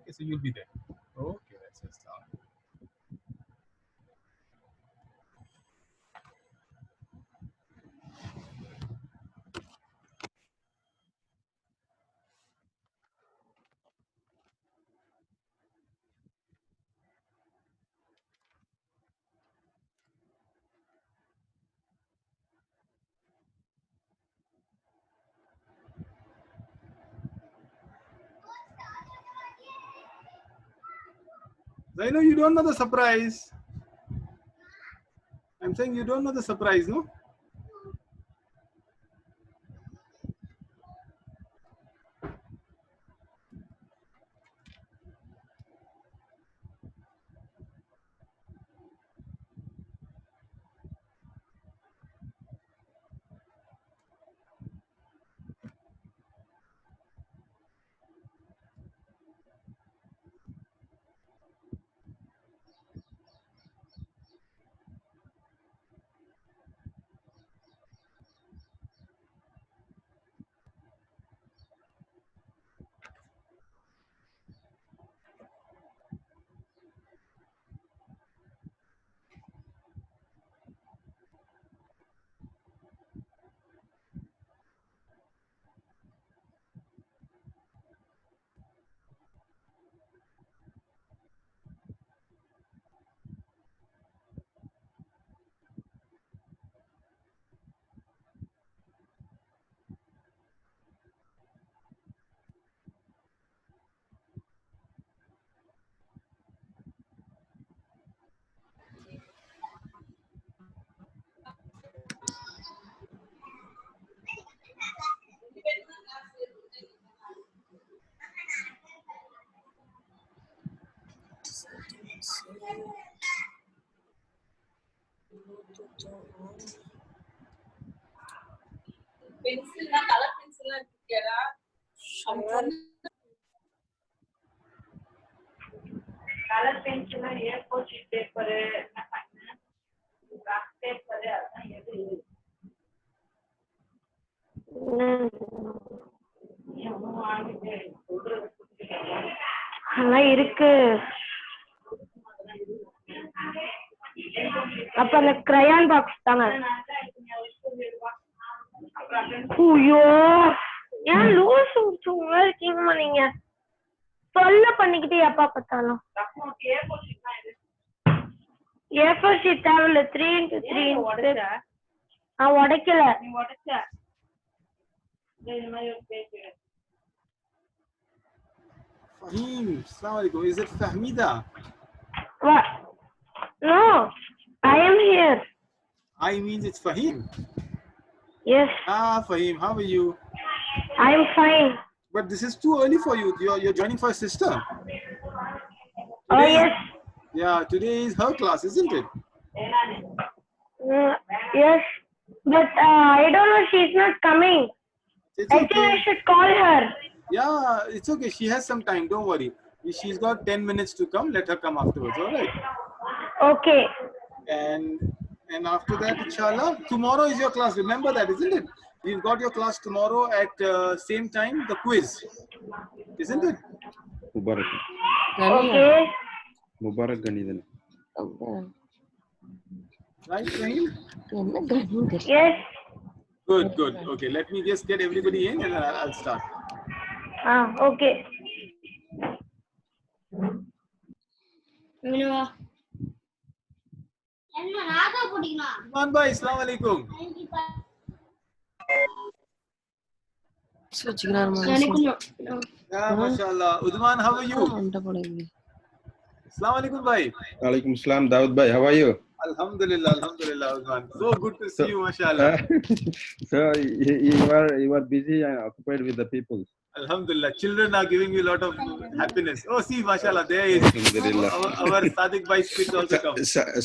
Okay, so you'll be there. Okay, let's just start. I know you don't know the surprise. I'm saying you don't know the surprise, no? Pencil na color pencil na kera. Color pencil na A4 sheet paper na graph paper அதான் எது அதெல்லாம் இருக்கு. அப்ப அந்த crayon box தாங்க. ஐயோ ஏன் லூசு சும்மா இருக்கீங்கம்மா நீங்க. சொல்ல பண்ணிக்கிட்டு எப்பா பார்த்தாலும் A4 sheet தேவையில்ல 3x3 உடைக்கல. Fahim, Assalamualaikum. Is it Fahmida? What? No, I am here. I means it's Fahim. Yes, Fahim, how are you? I am fine. But this is too early for you. You're joining for a sister. Oh Today yes. Yeah, today is her class, isn't it? Yes, but I don't know, she's not coming. It's I think I okay. should call her. Yeah, it's okay. She has some time. Don't worry. She's got 10 minutes to come. Let her come afterwards. All right. Okay. And after that, inshallah, tomorrow is your class. Remember that, isn't it? You've got your class tomorrow at same time, the quiz, isn't it? Mubarak. Okay. Mubarak Ganidan. Right, Rahim? Yes. Good, good. Okay, let me just get everybody in and then I'll start. Okay. Usman bhai, Assalamu alaikum. Yeah, mashallah. Udman, how are you? Assalamu alaikum bhai. Alaikum salam, Daud bhai. How are you? Alhamdulillah, alhamdulillah, Udman. So good to see you, mashallah. So you are busy and occupied with the people. Alhamdulillah. Children are giving you a lot of happiness. Oh, see, mashallah, there is Alhamdulillah. our Sadiq bhai's kids also come.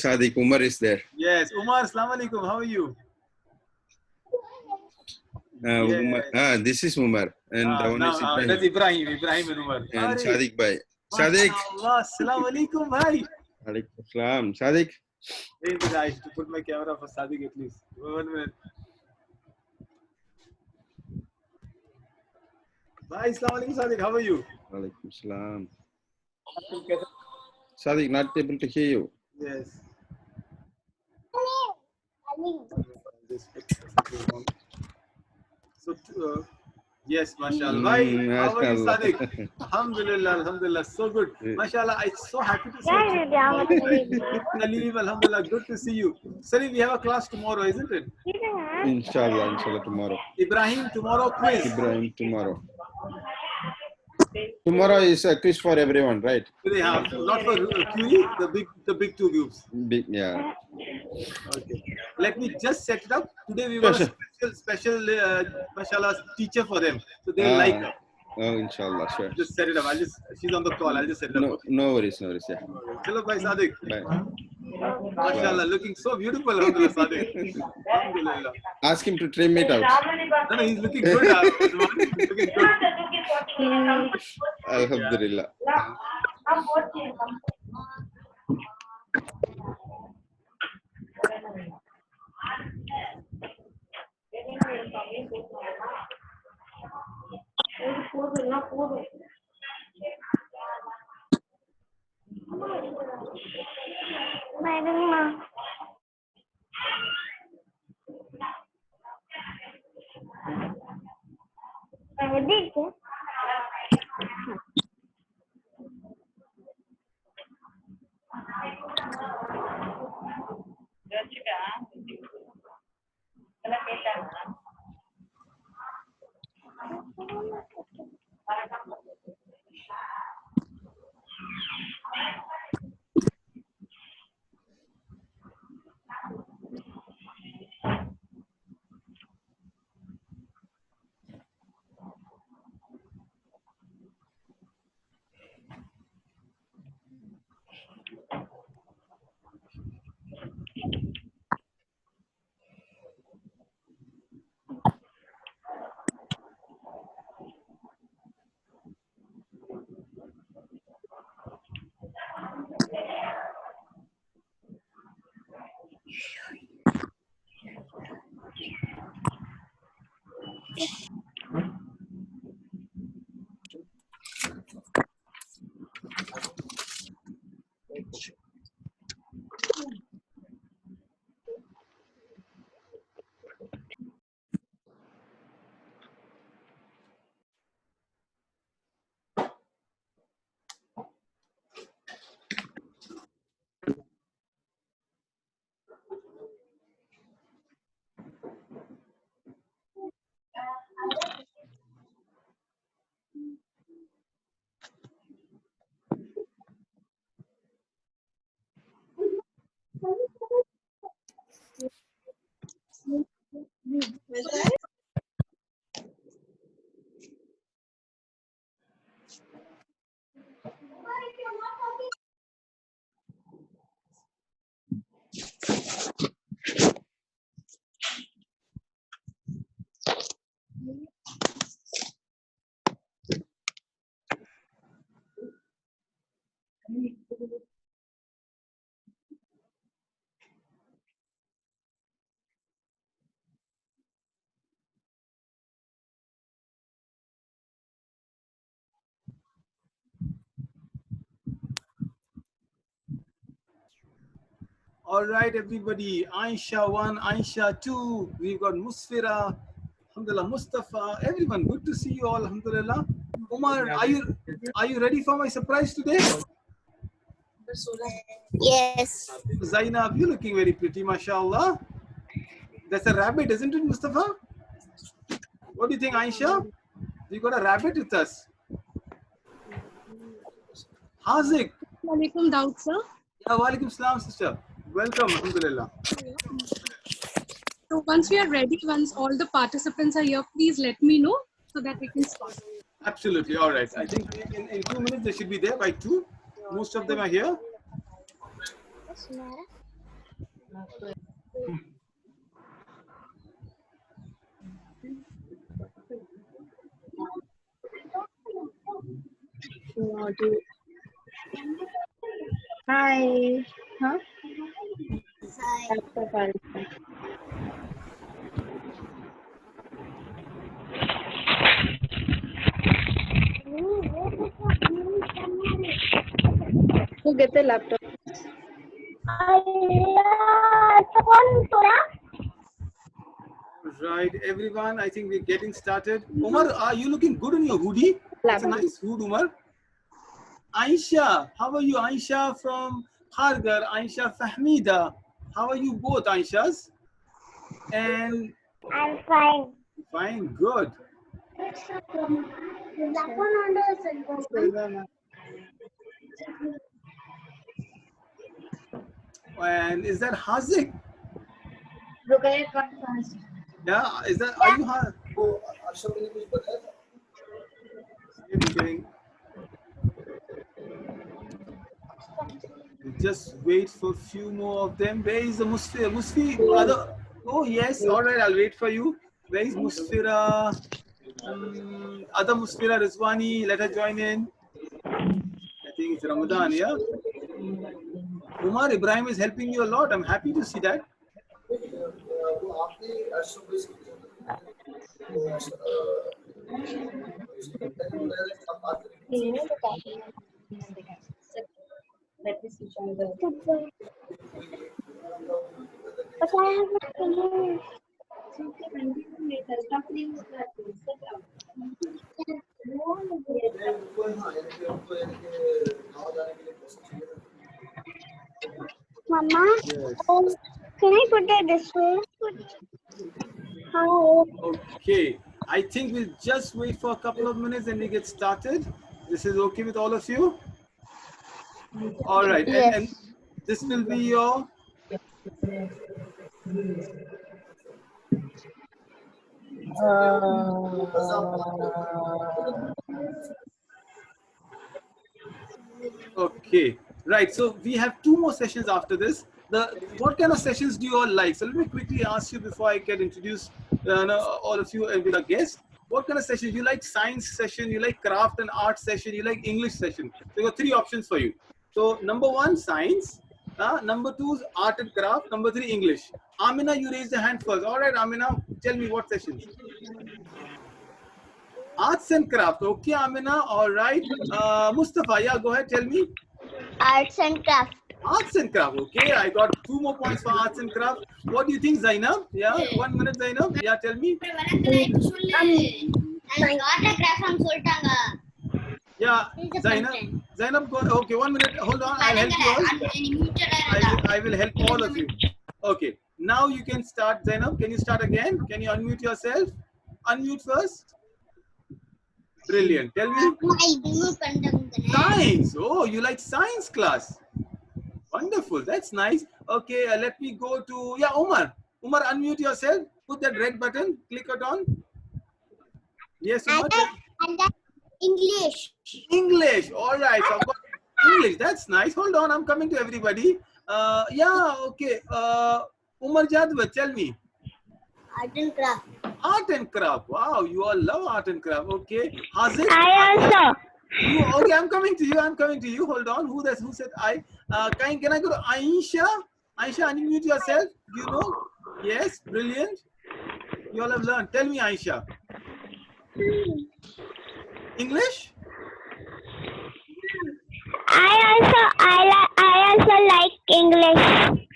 Sadiq Umar is there. Yes, Umar, Assalamu alaikum. How are you? Umar, this is Umar and that one is Ibrahim. That's Ibrahim and Umar. And Sadiq bhai. Sadiq. Assalamu alaikum, bhai. Alaikum salam. Sadiq. Wait, I have to put my camera for Sadiq at least. 1 minute. Bye, Assalamu alaikum, Sadiq. How are you? Alaikum salam. Sadiq, not able to hear you. Yes. So, yes, mashallah. How are you, Mashallah. Sadiq? Alhamdulillah, alhamdulillah. So good. Mashallah, I'm so happy to see you. Salim, alhamdulillah, good to see you. Salim, we have a class tomorrow, isn't it? Inshallah, tomorrow. Ibrahim, tomorrow quiz. Ibrahim, tomorrow. Tomorrow is a quiz for everyone, right? They have, not for QE, the big two groups. Big, yeah. Okay. Let me just set it up. Today we got a special mashallah teacher for them. So they'll like her. Oh, inshallah, sure. Just set it up. She's on the call. I'll just set it up. No worries, yeah. Hello, bhai Sadiq. Bye. Mashallah, looking so beautiful, alhamdulillah, Sadiq. Alhamdulillah. Ask him to trim it out. No, he's looking good. He's looking good. Alhamdulillah. All right, everybody. Aisha 1, Aisha 2. We've got Musfira, alhamdulillah, Mustafa. Everyone, good to see you all, alhamdulillah. Umar, are you ready for my surprise today? Yes. Zainab, you're looking very pretty, mashallah. That's a rabbit, isn't it, Mustafa? What do you think, Aisha? We got a rabbit with us. Hazik. Walaikum Daud, sir. Yeah, walaikum salam, sister. Welcome, alhamdulillah. So once we are ready, once all the participants are here, please let me know so that we can start. Absolutely, all right. I think in 2 minutes they should be there by 2. Most of them are here. Hi. Huh? to get a laptop. Right, everyone. I think we're getting started. Umar, are you looking good in your hoodie? It's a nice hood, Umar. Aisha, how are you? Aisha from Khargar, Aisha Fahmida. How are you both, Aishas? And I'm fine. fine, good. And is that Hazik? Yeah, is that, are you Hazik? Just wait for a few more of them. Where is the Musfira? Musfi, oh yes, all right, I'll wait for you. Where is Musfira? Other Musfira Rizwani, let her join in. I think it's Ramadan, yeah? Umar Ibrahim is helping you a lot. I'm happy to see that. Let me switch on the. But I haven't finished. Mama, can I put it this way? How? Okay, I think we'll just wait for a couple of minutes and we get started. This is okay with all of you? All right, Yes. and this will be your okay, right. So we have 2 more sessions after this. What kind of sessions do you all like? So let me quickly ask you before I get introduced all of you with a guest. What kind of session? You like science session? You like craft and art session? You like English session? So there are 3 options for you. So number 1, science. Number 2 is art and craft. Number 3, English. Amina, you raised your hand first. All right, Amina, tell me what sessions. Arts and craft. Okay, Amina. All right. Mustafa, yeah, go ahead. Tell me. Arts and craft. Arts and craft. Okay, I got 2 more points for arts and craft. What do you think, Zainab? Yeah, 1 minute, Zainab. Yeah, tell me. Yeah, Zainab, go. Okay, 1 minute. Hold on. I'll help you all. I will help all of you. Okay, now you can start, Zainab. Can you start again? Can you unmute yourself? Unmute first. Brilliant. Tell me. Science. Oh, you like science class. Wonderful. That's nice. Okay, let me go to, yeah, Umar. Umar, unmute yourself. Put that red button. Click it on. Yes, Umar. English. English. All right. So I've got English. That's nice. Hold on. I'm coming to everybody. Yeah, okay. Umar Jadwa, tell me. Art and craft. Art and craft. Wow, you all love art and craft. Okay. Hazik. I also. Okay, I'm coming to you. I'm coming to you. Hold on. Who said I? Can I go to Aisha? Aisha, unmute yourself. Do you know? Yes, brilliant. You all have learned. Tell me, Aisha. English? I also like English.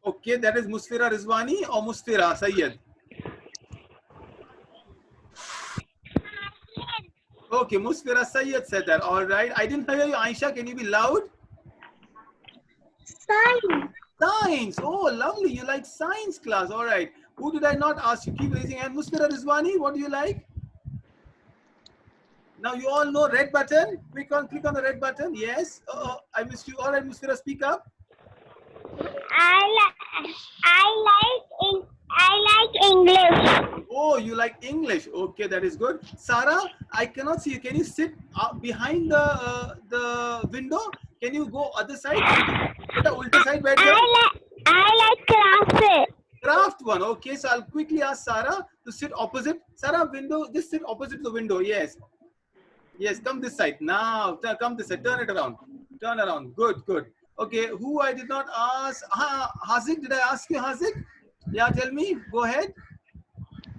Okay, that is Musfira Rizwani or Musfira Sayyed? Okay, Musfira Sayyed said that. All right. I didn't hear you, Aisha. Can you be loud? Science. Science. Oh, lovely. You like science class. All right. Who did I not ask you? Keep raising hand. Musfira Rizwani, what do you like? Now you all know red button. Click on the red button. Yes. I missed you. All right, Musfira, speak up. I like English. Oh, you like English. Okay, that is good. Sarah, I cannot see you. Can you sit behind the window? Can you go other side? Ulta side. I like craft. Craft one. Okay, so I'll quickly ask Sarah to sit opposite. Sarah, window. Just sit opposite the window. Yes. Yes, come this side. Now, come this side. Turn it around. Turn around. Good, good. Okay, who I did not ask? Hazik, did I ask you, Hazik? Yeah, tell me. Go ahead.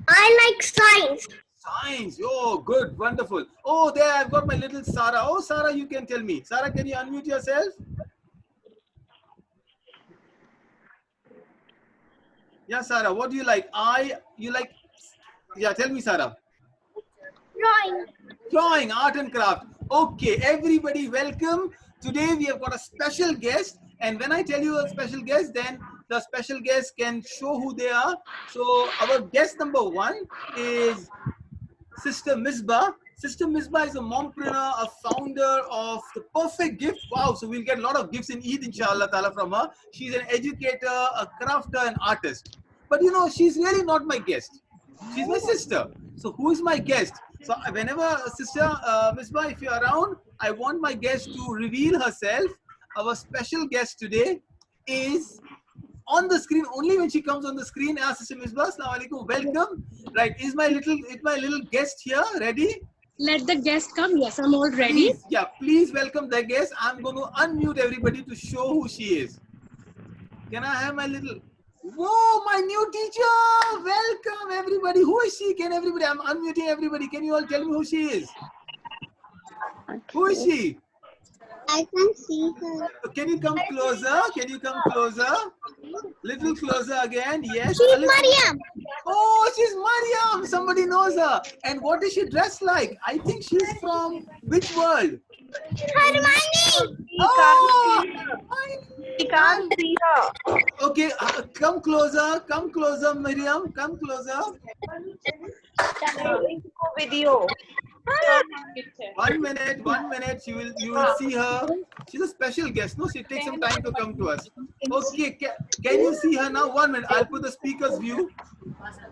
I like science. Science. Oh, good. Wonderful. Oh, there I've got my little Sarah. Oh, Sarah, you can tell me. Sarah, can you unmute yourself? Yeah, Sarah, what do you like? You like, yeah, tell me, Sarah. Drawing. Drawing, art and craft. Okay, everybody, welcome. Today we have got a special guest, and when I tell you a special guest, then the special guest can show who they are. So our guest number 1 is Sister Misbah. Sister Misbah is a mompreneur, a founder of The Perfect Gift. Wow, so we'll get a lot of gifts in Eid, inshallah ta'ala, from her. She's an educator, a crafter, an artist. But you know, she's really not my guest. She's my sister. So who is my guest? So whenever Sister Misbah, if you're around, I want my guest to reveal herself. Our special guest today is on the screen. Only when she comes on the screen. Sister Misbah, assalamu alaikum, welcome. Right, is my little guest here ready? Let the guest come. Yes, I'm all ready. Please, yeah, please welcome the guest. I'm going to unmute everybody to show who she is. Can I have my little? Whoa, my new teacher! Welcome everybody. Who is she? Can everybody? I'm unmuting everybody. Can you all tell me who she is? Who is she? I can see her. Can you come closer? Can you come closer? Little closer again. Yes. She's a little- Mariam. Oh, she's Mariam. Somebody knows her. And what is she dressed like? I think she's from which world? Hermione. Oh, We can't see her. okay. Come closer, Miriam. Come closer. Video. 1 minute. You will see her. She's a special guest. No, she takes some time to come to us. Okay, can you see her now? 1 minute. I'll put the speaker's view.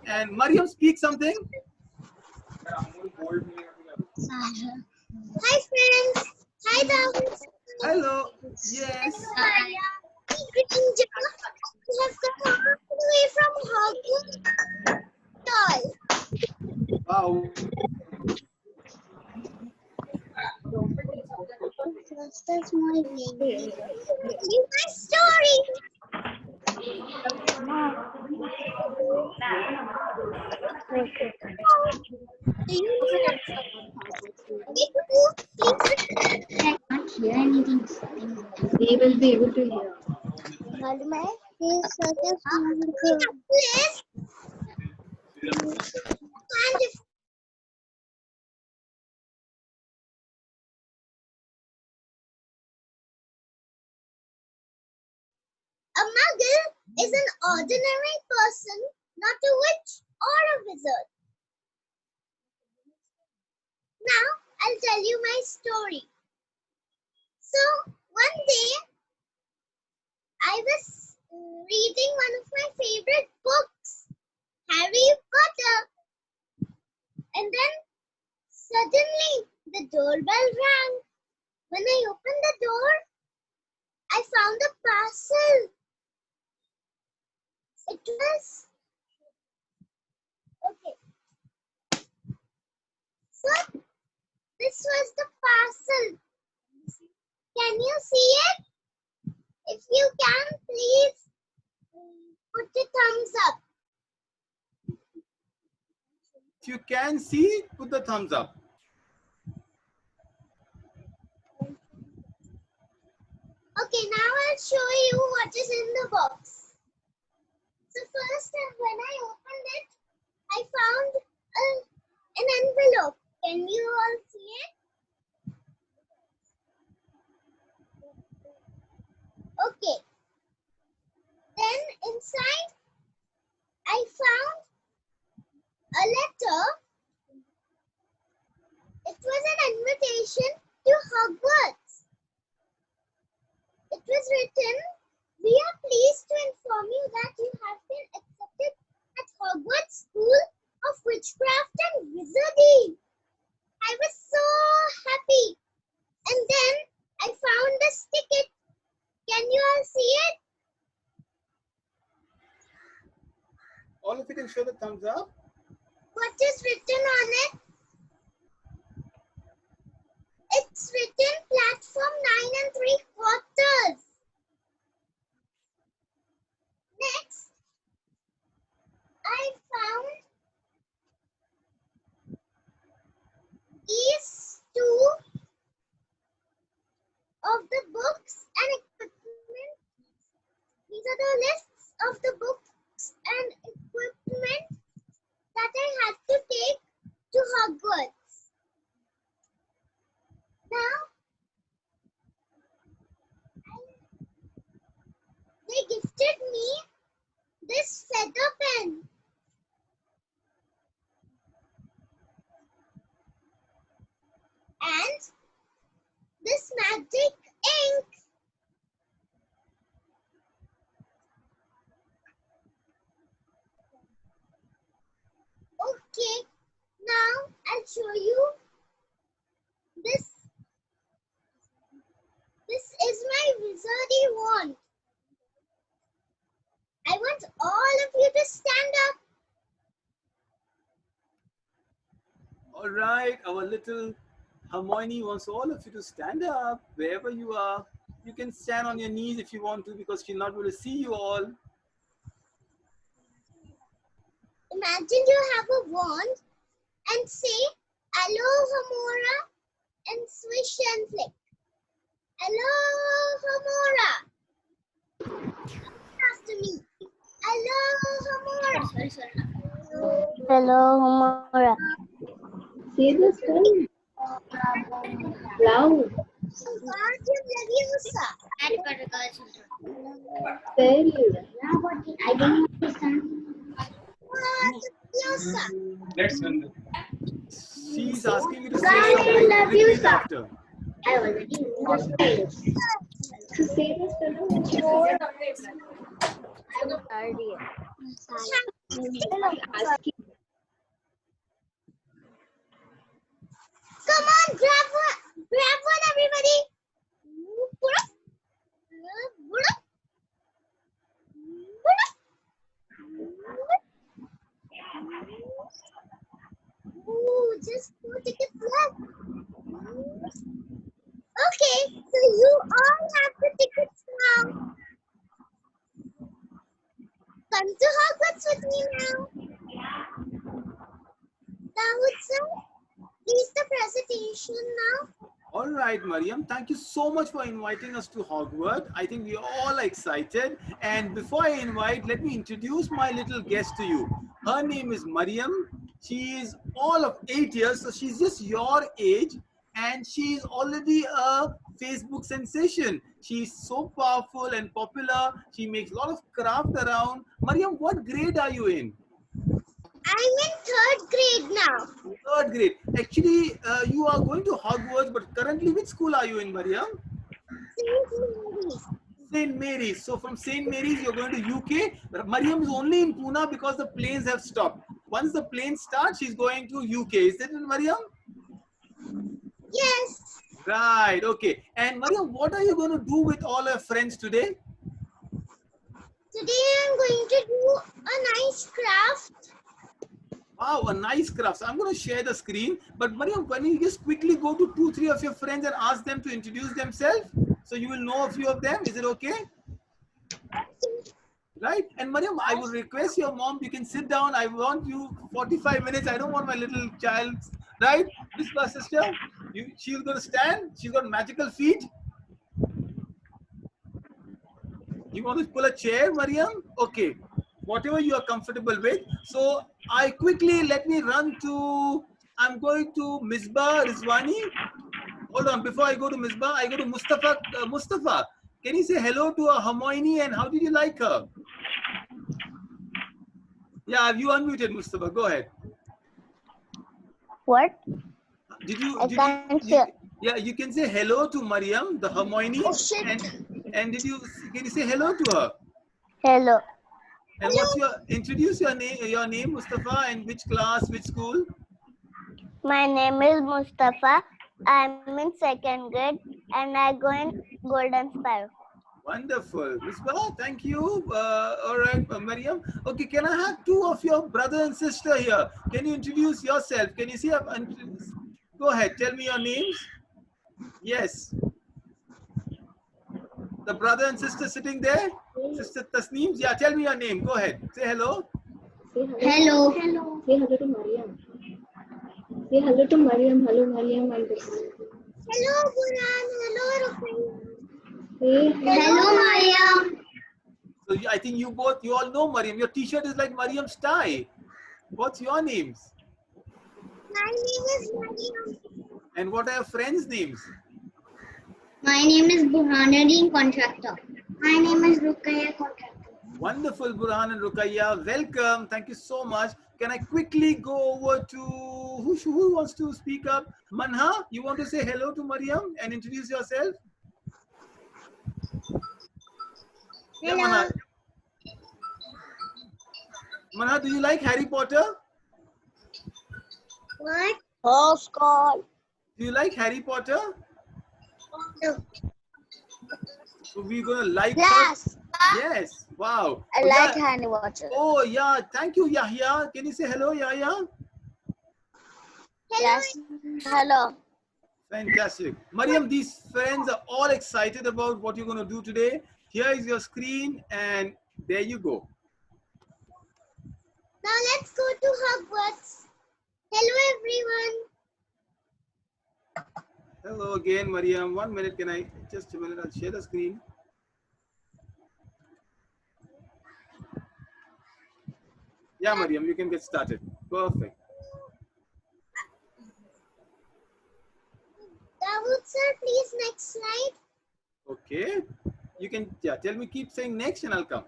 And Mariam, speak something. Hi friends. Hi Dawud. Hello. Yes. We have come all the way from Hogwarts. Doll. Wow. That's my baby. My story. I can't hear anything. They will be able to hear. A muggle is an ordinary person, not a witch or a wizard. Now, I'll tell you my story. So, one day, I was reading one of my favorite books, Harry Potter. And then, suddenly, the doorbell rang. When I opened the door, I found a parcel. It was okay. So this was the parcel. Can you see it? If you can, please put a thumbs up. If you can see, put the thumbs up. Okay, now I'll show you what is in the box. So first, when I opened it, I found an envelope. Can you all see it? Okay. Then inside, I found a letter. It was an invitation to Hogwarts. It was written, "We are pleased to inform you that you have been accepted at Hogwarts School of Witchcraft and Wizardry." I was so happy. And then I found this ticket. Can you all see it? All of you can show the thumbs up. What is written on it? It's written platform 9 3/4. Next, I found these two of the books and equipment. These are the lists of the books and answer do you want? I want all of you to stand up. All right, our little Hermione wants all of you to stand up wherever you are. You can stand on your knees if you want to because she's not going to see you all. Imagine you have a wand and say, "Hello, Hamora," and swish and flick. Hello, Hamora. After me. Hello, Hamora. Hello, Humora. Say the story. Loud. Wingardium Leviosa. Tell. I don't understand. Leviosa. She's asking you to say Guys, I something. love you, Repeat sir. after. I already know the story. So say the story. Come on, grab one, everybody. Ooh, just 2 tickets left. Okay, so you all have the tickets now. Come to Hogwarts with me now. Dawood sir, please the presentation now. All right, Mariam, thank you so much for inviting us to Hogwarts. I think we are all excited. And before I invite, let me introduce my little guest to you. Her name is Mariam. She is all of 8 years, so she's just your age. And she's already a Facebook sensation. She's so powerful and popular. She makes a lot of craft around. Mariam, what grade are you in? I'm in 3rd grade now. 3rd grade. Actually, you are going to Hogwarts, but currently which school are you in, Mariam? St. Mary's. St. Mary's. So from St. Mary's, you're going to UK. Mariam is only in Pune because the planes have stopped. Once the plane starts, she's going to UK. Is that it, Mariam? Yes. Right. Okay. And Mariam, what are you going to do with all your friends today? Today I'm going to do a nice craft. Wow, a nice craft. So I'm going to share the screen. But Mariam, can you just quickly go to 2-3 of your friends and ask them to introduce themselves? So you will know a few of them. Is it okay? Right? And Mariam, I would request your mom, you can sit down. I want you 45 minutes. I don't want my little child, right? This my sister, she's going to stand. She's got magical feet. You want to pull a chair, Mariam? Okay. Whatever you are comfortable with. So I quickly, let me run to, I'm going to Misbah Rizwani. Hold on, before I go to Misbah, I go to Mustafa. Mustafa, can you say hello to Hermione and how did you like her? Yeah, you unmuted, Mustafa. Go ahead. What? Did you? I can't hear. Yeah, you can say hello to Mariam, the Hermione. Oh, shit. And can you say hello to her? Hello. And what's introduce your name, Mustafa, and which class, which school? My name is Mustafa. I'm in 2nd grade and I go in Golden Sparrow. Wonderful. Misbah, thank you. All right, Mariam. Okay, can I have 2 of your brother and sister here? Can you introduce yourself? Can you see? Go ahead. Tell me your names. Yes. The brother and sister sitting there? Sister Tasneem? Yeah, tell me your name. Go ahead. Say hello. Hello. Hello. Say hello to Mariam. Say hello to Mariam. Hello, Mariam. And Hello, Buran. Hello, Ruqayya. hello, Mariam. So I think you all know Mariam. Your t-shirt is like Mariam's tie. What's your names? My name is Mariam. And what are your friends' names? My name is Burhanuddin Contractor. My name is Ruqayya Contractor. Wonderful, Burhan and Ruqayya. Welcome. Thank you so much. Can I quickly go over to who wants to speak up? Manha, you want to say hello to Mariam and introduce yourself? Yeah, Manha. Manha, do you like Harry Potter? What? Oh, God. Do you like Harry Potter? No. So we're gonna like her. Yes. Yes. Wow. I Oh, like yeah. Honey Watcher. Oh yeah. Thank you, Yahya. Can you say hello, Yahya? Yes. Hello. Fantastic. Mariam, these friends are all excited about what you're going to do today. Here is your screen, and there you go. Now let's go to Hogwarts. Hello, everyone. Hello again, Mariam. 1 minute. Can I just a minute? I'll share the screen. Yeah, Mariam, you can get started. Perfect. Dawood sir, please next slide. Okay. You can tell me, keep saying next, and I'll come.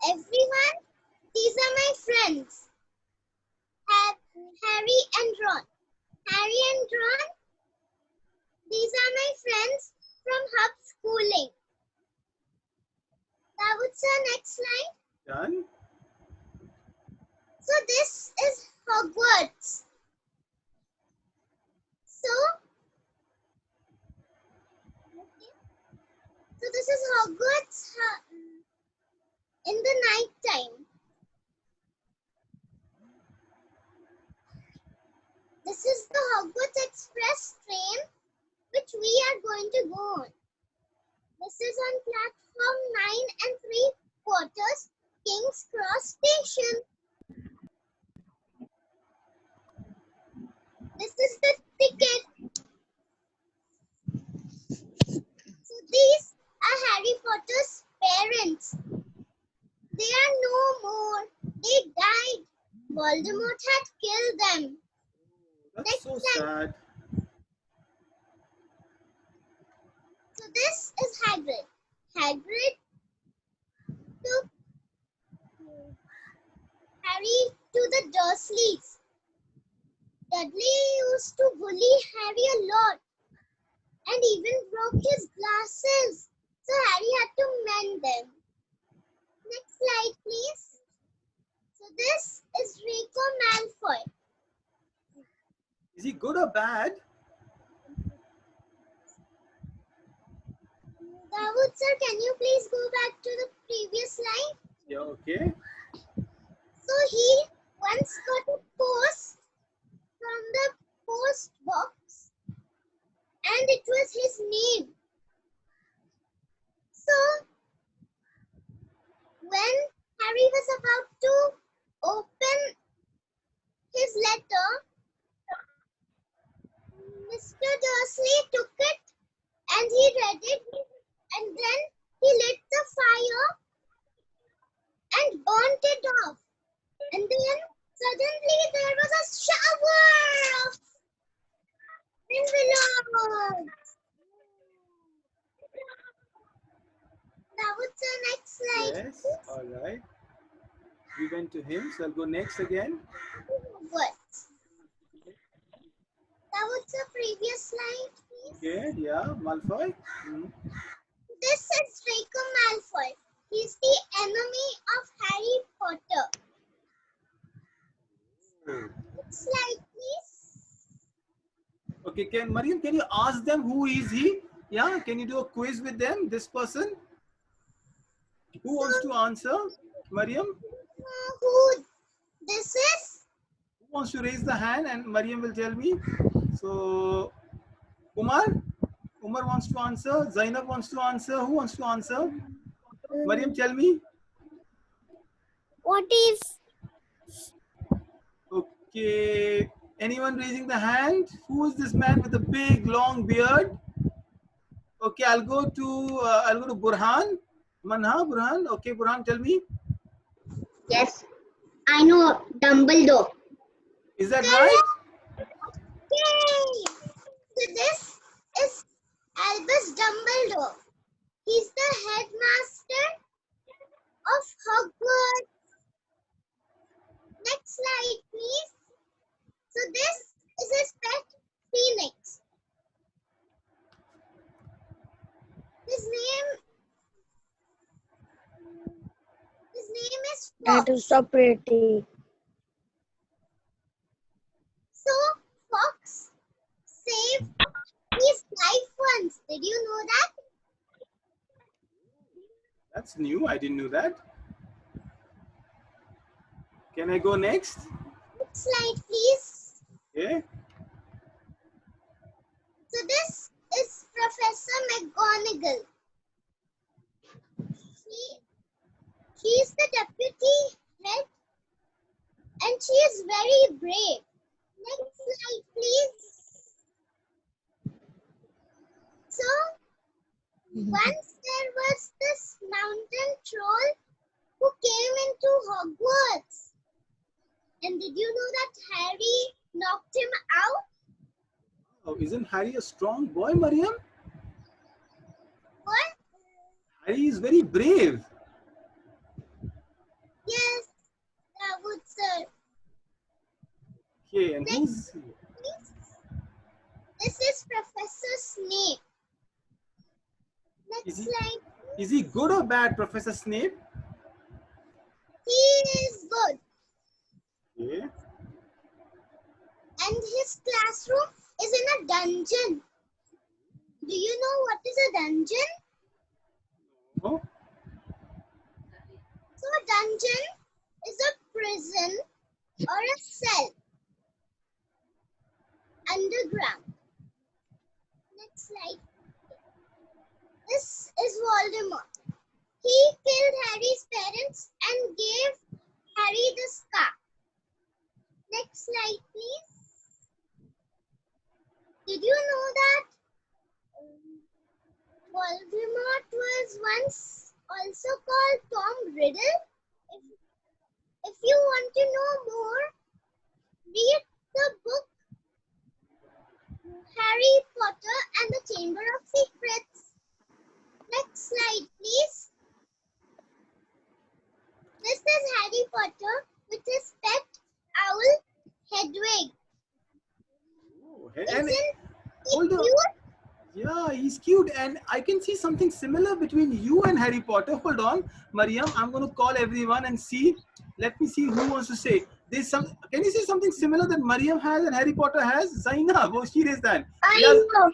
Everyone, these are my friends. Harry and Ron. Harry and Ron, these are my friends from Hub Schooling. Dawood sir, next slide. Done. So this is Hogwarts. So this is Hogwarts in the night time. This is the Hogwarts Express train which we are going to go on. This is on platform 9 3/4, King's Cross Station. This is the ticket. So these are Harry Potter's parents. They are no more. They died. Voldemort had killed them. That's Next so slide. sad. So this is Hagrid. Hagrid took Harry to the Dursleys. Dudley used to bully Harry a lot and even broke his glasses. So Harry had to mend them. Next slide, please. So this is Draco Malfoy. Is he good or bad? Dawood sir, can you please go back to the previous slide? Yeah, okay. So he once got a post from the post box and it was his name. So when Harry was about to open his letter, Mr. Dursley took it and he read it, and then he lit the fire and burnt it off. And then suddenly there was a shower of envelopes. That was the next slide. Yes. All right. We went to him, so I'll go next again. What? That was the previous slide, please. Okay. Yeah. Malfoy. This is Draco Malfoy. He's the enemy of Harry Potter. Next slide, please. Okay. Mariam, can you ask them who is he? Yeah. Can you do a quiz with them? This person. Who wants to answer? Mariam? Who this is? Who wants to raise the hand, and Mariam will tell me? So, Umar? Umar wants to answer. Zainab wants to answer. Who wants to answer? Mariam, tell me. What is? Okay. Anyone raising the hand? Who is this man with a big long beard? Okay, I'll go to Burhan. Manha, Burhan. Okay, Burhan, tell me. Yes, I know Dumbledore. Is that right? Yay! So this is Albus Dumbledore. He's the headmaster of Hogwarts. Next slide, please. So this is his pet Phoenix. His name is Fox. That is so pretty. So Fox saved his iPhones. Did you know that? That's new. I didn't know that. Can I go next? Next slide, please. Okay. So this is Professor McGonagall. She is the deputy head and she is very brave. Next slide, please. So, once there was this mountain troll who came into Hogwarts. And did you know that Harry knocked him out? Oh, isn't Harry a strong boy, Mariam? What? Harry is very brave. Yes, Dawood sir. Okay, and who's... This is Professor Snape. Next Is he- slide. Is he good or bad, Professor Snape? He is good. Okay. And his classroom is in a dungeon. Do you know what is a dungeon? Oh, So a dungeon is a prison or a cell underground. Next slide. This is Voldemort. He killed Harry's parents and gave Harry the scar. Next slide, please. Did you know that Voldemort was once also called Tom Riddle? If you want to know more, read the book Harry Potter and the Chamber of Secrets. Next slide, please. This is Harry Potter with his pet owl, Hedwig. oh, and Isn't he hold on. cute? Yeah, he's cute, and I can see something similar between you and Harry Potter. Hold on, Mariam. I'm going to call everyone and see. Let me see who wants to say. There's some. Can you see something similar that Mariam has and Harry Potter has? Zainab, oh, she is that. I Yes. know.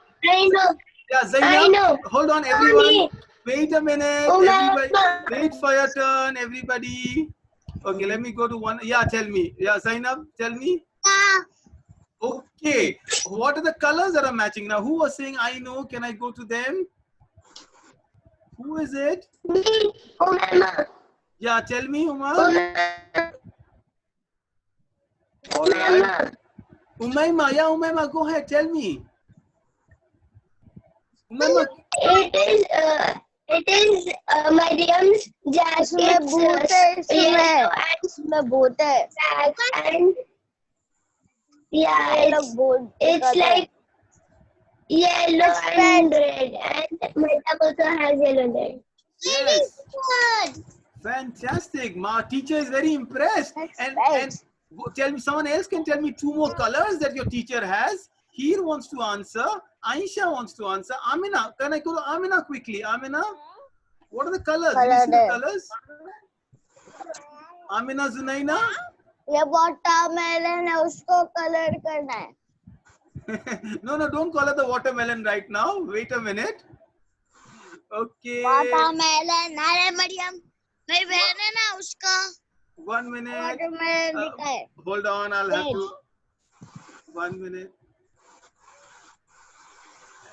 Yeah, Zainab. I know. Hold on, everyone. Mommy. Wait a minute. Oh, Everybody, Mama. wait for your turn, everybody. Okay, let me go to one. Yeah, tell me. Yeah, Zainab, tell me. Okay, what are the colors that are matching now? Who was saying I know? Can I go to them? Who is it? Me. Oh, Mama. Yeah, tell me, Oh, Umar. Mama. All right. Mama. Umayma, yeah, Umayma, go ahead, tell me. Umayma, It is Mariam's jacket. Yellow and yeah, it's like yellow and red, and Mariam also has yellow and red. yes, Good. fantastic. My teacher is very impressed. And tell me, someone else can tell me two more colors that your teacher has. Heer wants to answer. Aisha wants to answer. Amina, can I go to Amina quickly? Amina, what are the colors? Do you see the colors? Amina Zunaina? ये watermelon है उसको colour करना है. No, don't call it the watermelon right now. Wait a minute. Okay. Watermelon. अरे मरियम मेरी बहन है ना उसका 1 minute. watermelon लिखा है. Hold on, I'll have to. 1 minute.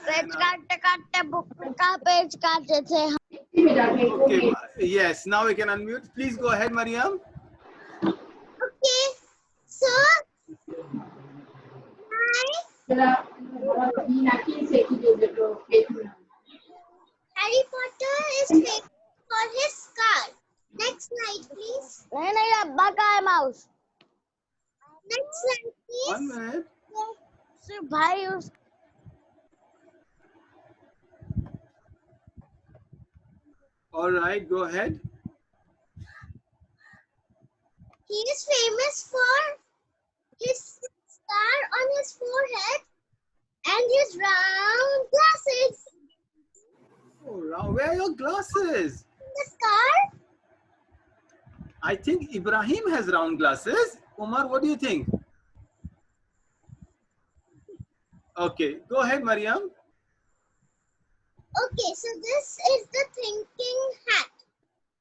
Page काटते काटते बुक का पेज काटते थे. Okay. Yes, now we can unmute. Please go ahead, Mariam. Okay. So, Harry Potter is famous for his scar. Next slide, please. नहीं अब्बा का है mouse. Next slide, 1 please. minute. सिर्फ भाई उस All right, go ahead. He is famous for his scar on his forehead and his round glasses. Oh, where are your glasses? The scar? I think Ibrahim has round glasses. Umar, what do you think? Okay, go ahead, Mariam. Okay, so this is the thinking hat.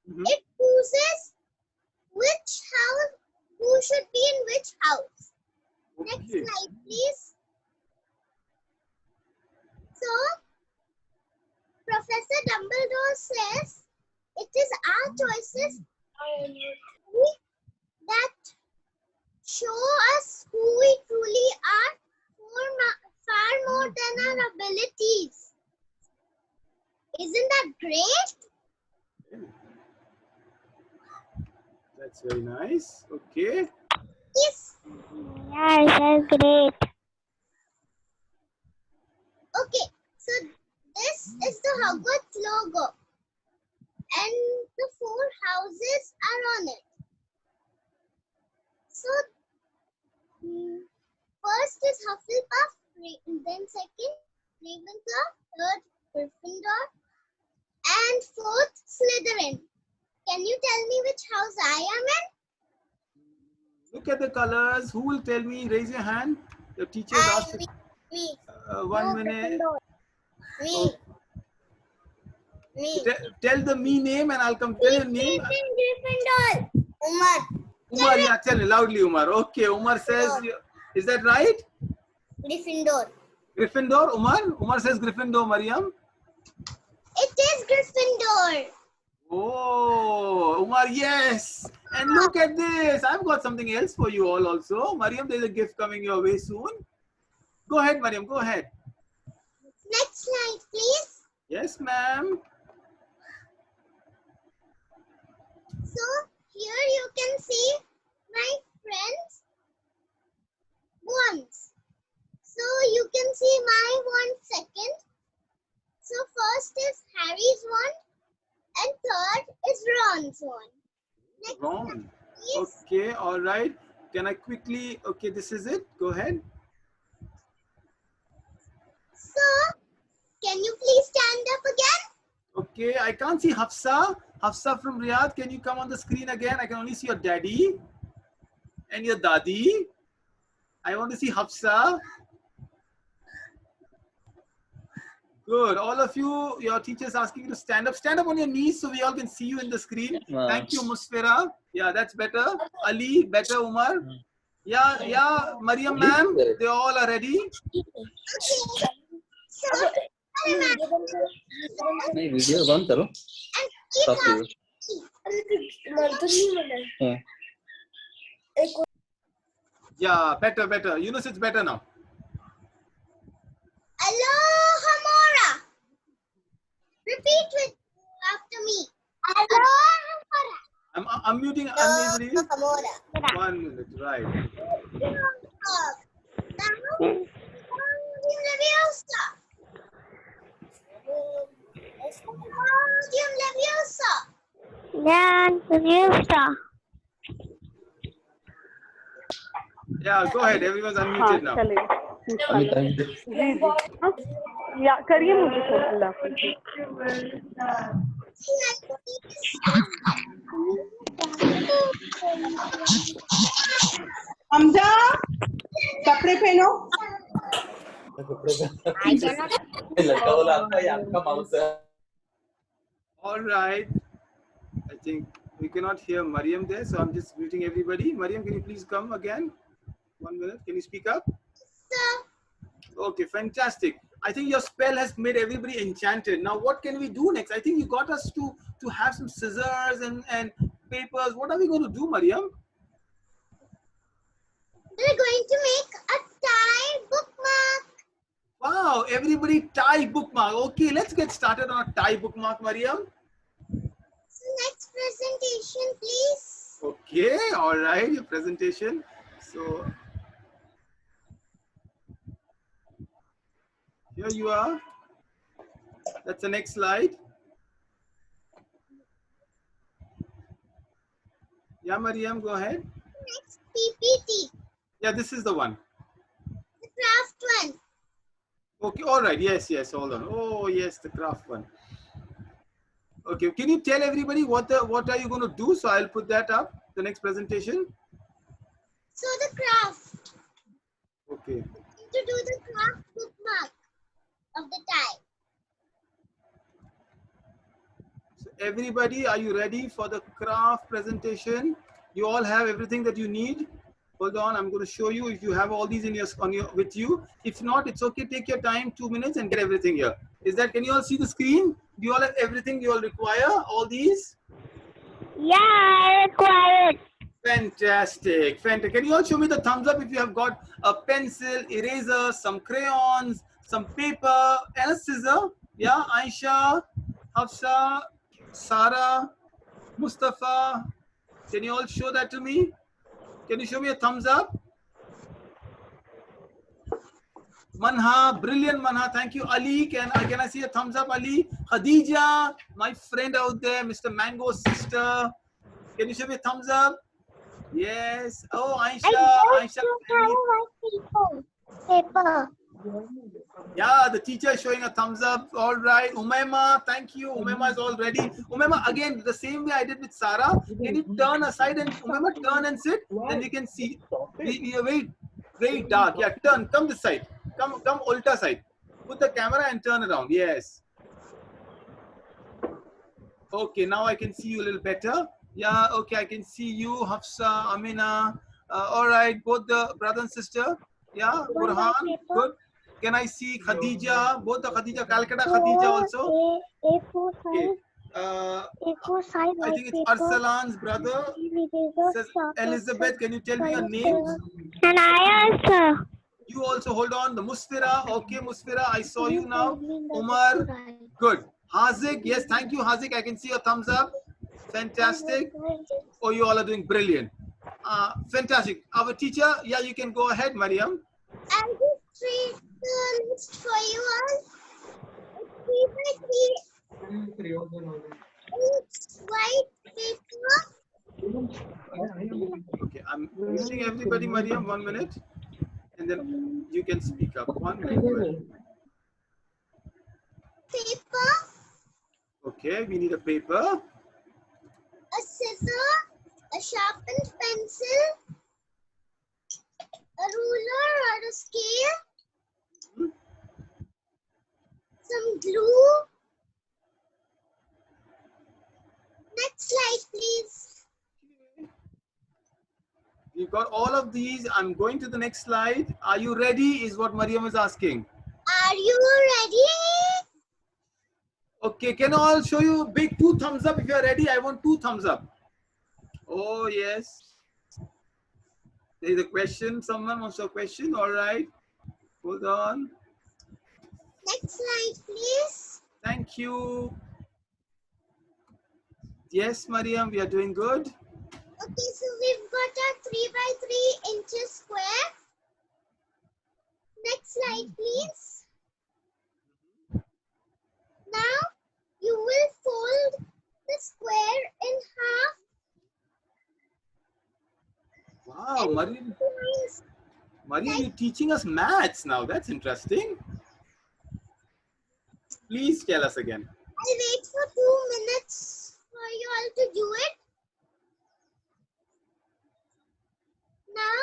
Mhm. It chooses which house, who should be in which house. Next Okay. slide, please. So, Professor Dumbledore says it is our choices that show us who we truly are far more than our abilities. Isn't that great? That's very nice. Okay. Yes. Yeah, that's great. Okay, so this is the Hogwarts logo, and the 4 houses are on it. So, first is Hufflepuff, then second Ravenclaw, third Gryffindor, and fourth Slytherin. Can you tell me which house I am in? Look at the colors. Who will tell me? Raise your hand. The teacher asked. Me. 1 minute. Me. Tell the me name and I'll come. Tell your name. Gryffindor. Umar. Umar, yeah, tell me loudly, Umar. Okay, Umar says, is that right? Gryffindor. Gryffindor, Umar? Umar says Gryffindor, Mariam. It is Gryffindor. Oh, Umar, yes. And look at this. I've got something else for you all also. Mariam, there's a gift coming your way soon. Go ahead, Mariam, go ahead. Next slide, please. Yes, ma'am. So, here you can see my friends' wands. So, you can see my wand second. So, first is Harry's wand and third is Ron's wand. Next Ron. slide, please. Okay, all right. Can I quickly, okay, this is it. Go ahead. So, can you please stand up again? Okay, I can't see Hafsa. Hafsa from Riyadh, can you come on the screen again? I can only see your daddy and your dadi. I want to see Hafsa. Good. All of you, your teacher's asking you to stand up. Stand up on your knees so we all can see you in the screen. Thank you, Musfira. Yeah, that's better. Ali, better, Umar. Yeah, Mariam ma'am, they all are ready. So, नहीं video बंद करो stop करो Yeah, better. Yunus, it's better now. Aloha Mora. Repeat with after me. Aloha Mora. I'm unmuting everybody. Mora. 1 minute, right. Leviosa. Leviosa. Dan Leviosa. Yeah, go ahead. Everyone's unmuted now. या करिए मुझे अल्लाह हमजा कपड़े पहनो लड़का बोला आपका ये आपका माउस है All right. I think we cannot hear Mariam there, so I'm just greeting everybody. Mariam, can you please come again? 1 minute. Can you speak up? Okay, fantastic. I think your spell has made everybody enchanted. Now, what can we do next? I think you got us to have some scissors and papers. What are we going to do, Mariam? We're going to make a tie bookmark. Wow, everybody tie bookmark. Okay, let's get started on a tie bookmark, Mariam. So next presentation, please. Okay, all right, your presentation. So, here you are. That's the next slide. Yeah, Mariam, go ahead. Next PPT. Yeah, this is the one. The craft one. Okay, all right. Yes, hold on. Oh, yes, the craft one. Okay, can you tell everybody what are you going to do? So I'll put that up, the next presentation. So the craft. Okay. To do the craft bookmark of the tie. everybody, are you ready for the craft presentation? You all have everything that you need. Hold on, I'm going to show you if you have all these in your with you. If not, it's okay. Take your time, 2 minutes, and get everything here. Is that? Can you all see the screen? Do you all have everything you all require? All these? Yeah, I require it. Fantastic. Fantastic. Can you all show me the thumbs up if you have got a pencil, eraser, some crayons, some paper, and a scissor? Yeah, Aisha, Hafsa, Sarah, Mustafa. Can you all show that to me? Can you show me a thumbs up? Manha, brilliant Manha. Thank you. Ali, can I see a thumbs up, Ali? Khadija, my friend out there, Mr. Mango's sister. Can you show me a thumbs up? Yes. Oh, Aisha. Paper. Yeah, the teacher is showing a thumbs up. All right. Umaima, thank you. Umaima is all ready. Umaima, again, the same way I did with Sarah. Can you turn aside and Umaima, turn and sit? Then we can see. We are very dark. Yeah, turn. Come this side. Come ulta side. Put the camera and turn around. Yes. Okay, now I can see you a little better. Yeah, okay, I can see you, Hafsa, Amina. All right, both the brother and sister. Yeah, Burhan, good. Can I see Khadija? Both the Khadija, Calcutta Khadija also. Okay. I think it's Arsalan's brother. Says Elizabeth, can you tell me your names? And I answer. You also hold on. The Musfira. Okay, Musfira, I saw you now. Umar, good. Hazik, yes, thank you, Hazik. I can see your thumbs up. Fantastic. Oh, you all are doing brilliant. Fantastic. Our teacher, yeah, you can go ahead, Mariam. I'll just read the list for you all. It's 3 by 3. It's white paper. Okay, I'm muting everybody, Mariam, 1 minute. And then you can speak up. 1 minute. Paper. Okay, we need a paper. A scissor. A sharpened pencil. A ruler or a scale. Some glue. Next slide, please. You've got all of these. I'm going to the next slide. Are you ready? Is what Mariam is asking. Are you ready? Okay, can I all show you big 2 thumbs up if you're ready? I want 2 thumbs up. Oh, yes. There is a question. Someone wants a question. All right. Hold on. Next slide, please. Thank you. Yes, Mariam, we are doing good. Okay, so we've got a 3 by 3 inches square. Next slide, please. Now, you will fold the square in half. Wow, Mariam, you're teaching us maths now. That's interesting. Please tell us again. I'll wait for 2 minutes for you all to do it. Now,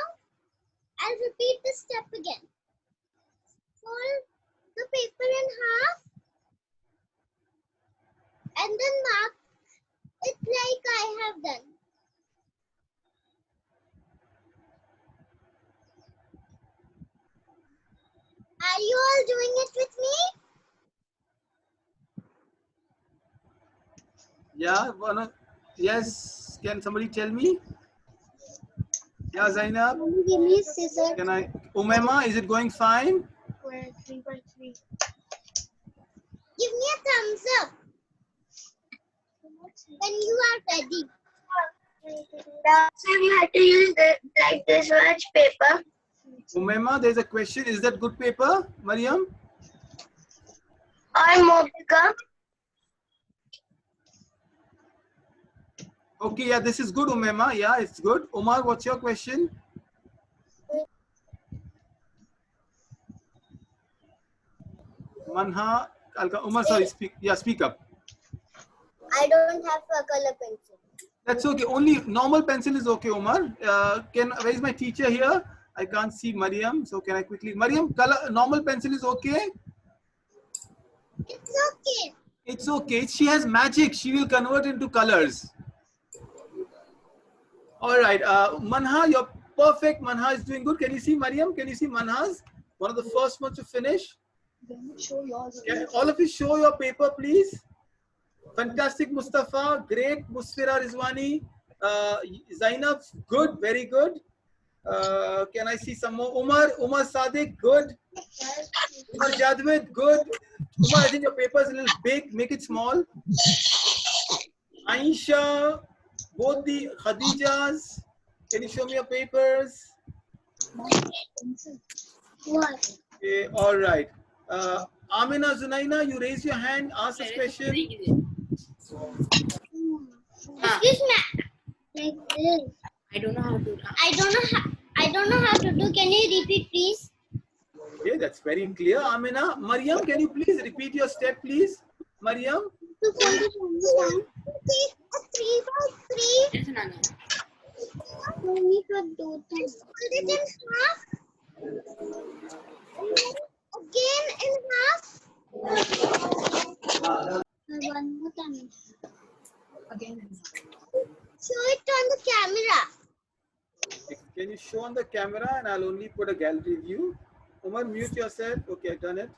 I'll repeat the step again. Fold the paper in half and then mark it like I have done. Are you all doing it with me? Yeah, yes. Can somebody tell me? Yeah, Zainab. Give me scissors. Can I? Umaima, is it going fine? 3 by 3. Give me a thumbs up when you are ready. So we had to use like this much paper. Umaima, there's a question. Is that good paper, Mariam? Or more bigger. Okay, yeah, this is good, Umaima. Yeah, it's good. Umar, what's your question? Manha, Umar, sorry, speak up. I don't have a color pencil. That's okay. Only normal pencil is okay, Umar. Where is my teacher here? I can't see Mariam. So can I quickly? Mariam, normal pencil is okay? It's okay. It's okay. She has magic. She will convert into colors. All right. Manha, you're perfect. Manha is doing good. Can you see Mariam? Can you see Manha's? One of the first ones to finish. Can all of you show your paper, please? Fantastic, Mustafa. Great. Musfira Rizwani. Zainab, good. Very good. Can I see some more? Umar Sadiq, good. Umar Jadwid, good. Umar, I think your paper is a little big. Make it small. Aisha, both the Khadijas. Can you show me your papers? What? Okay, all right. Amina Zunaina, you raise your hand, ask a question. Excuse me. Like this. I don't know how to. I don't know how to do. Can you repeat, please? Okay, that's very clear. Amina, Mariam, can you please repeat your step, please? Mariam, To fold it on the one. Take a 3 by 3. No, we could do this. Fold it in half. Again in half. One more time. Again. Show it on the camera. can you show on the camera and I'll only put a gallery view. Umar, mute yourself. Okay, I've done it.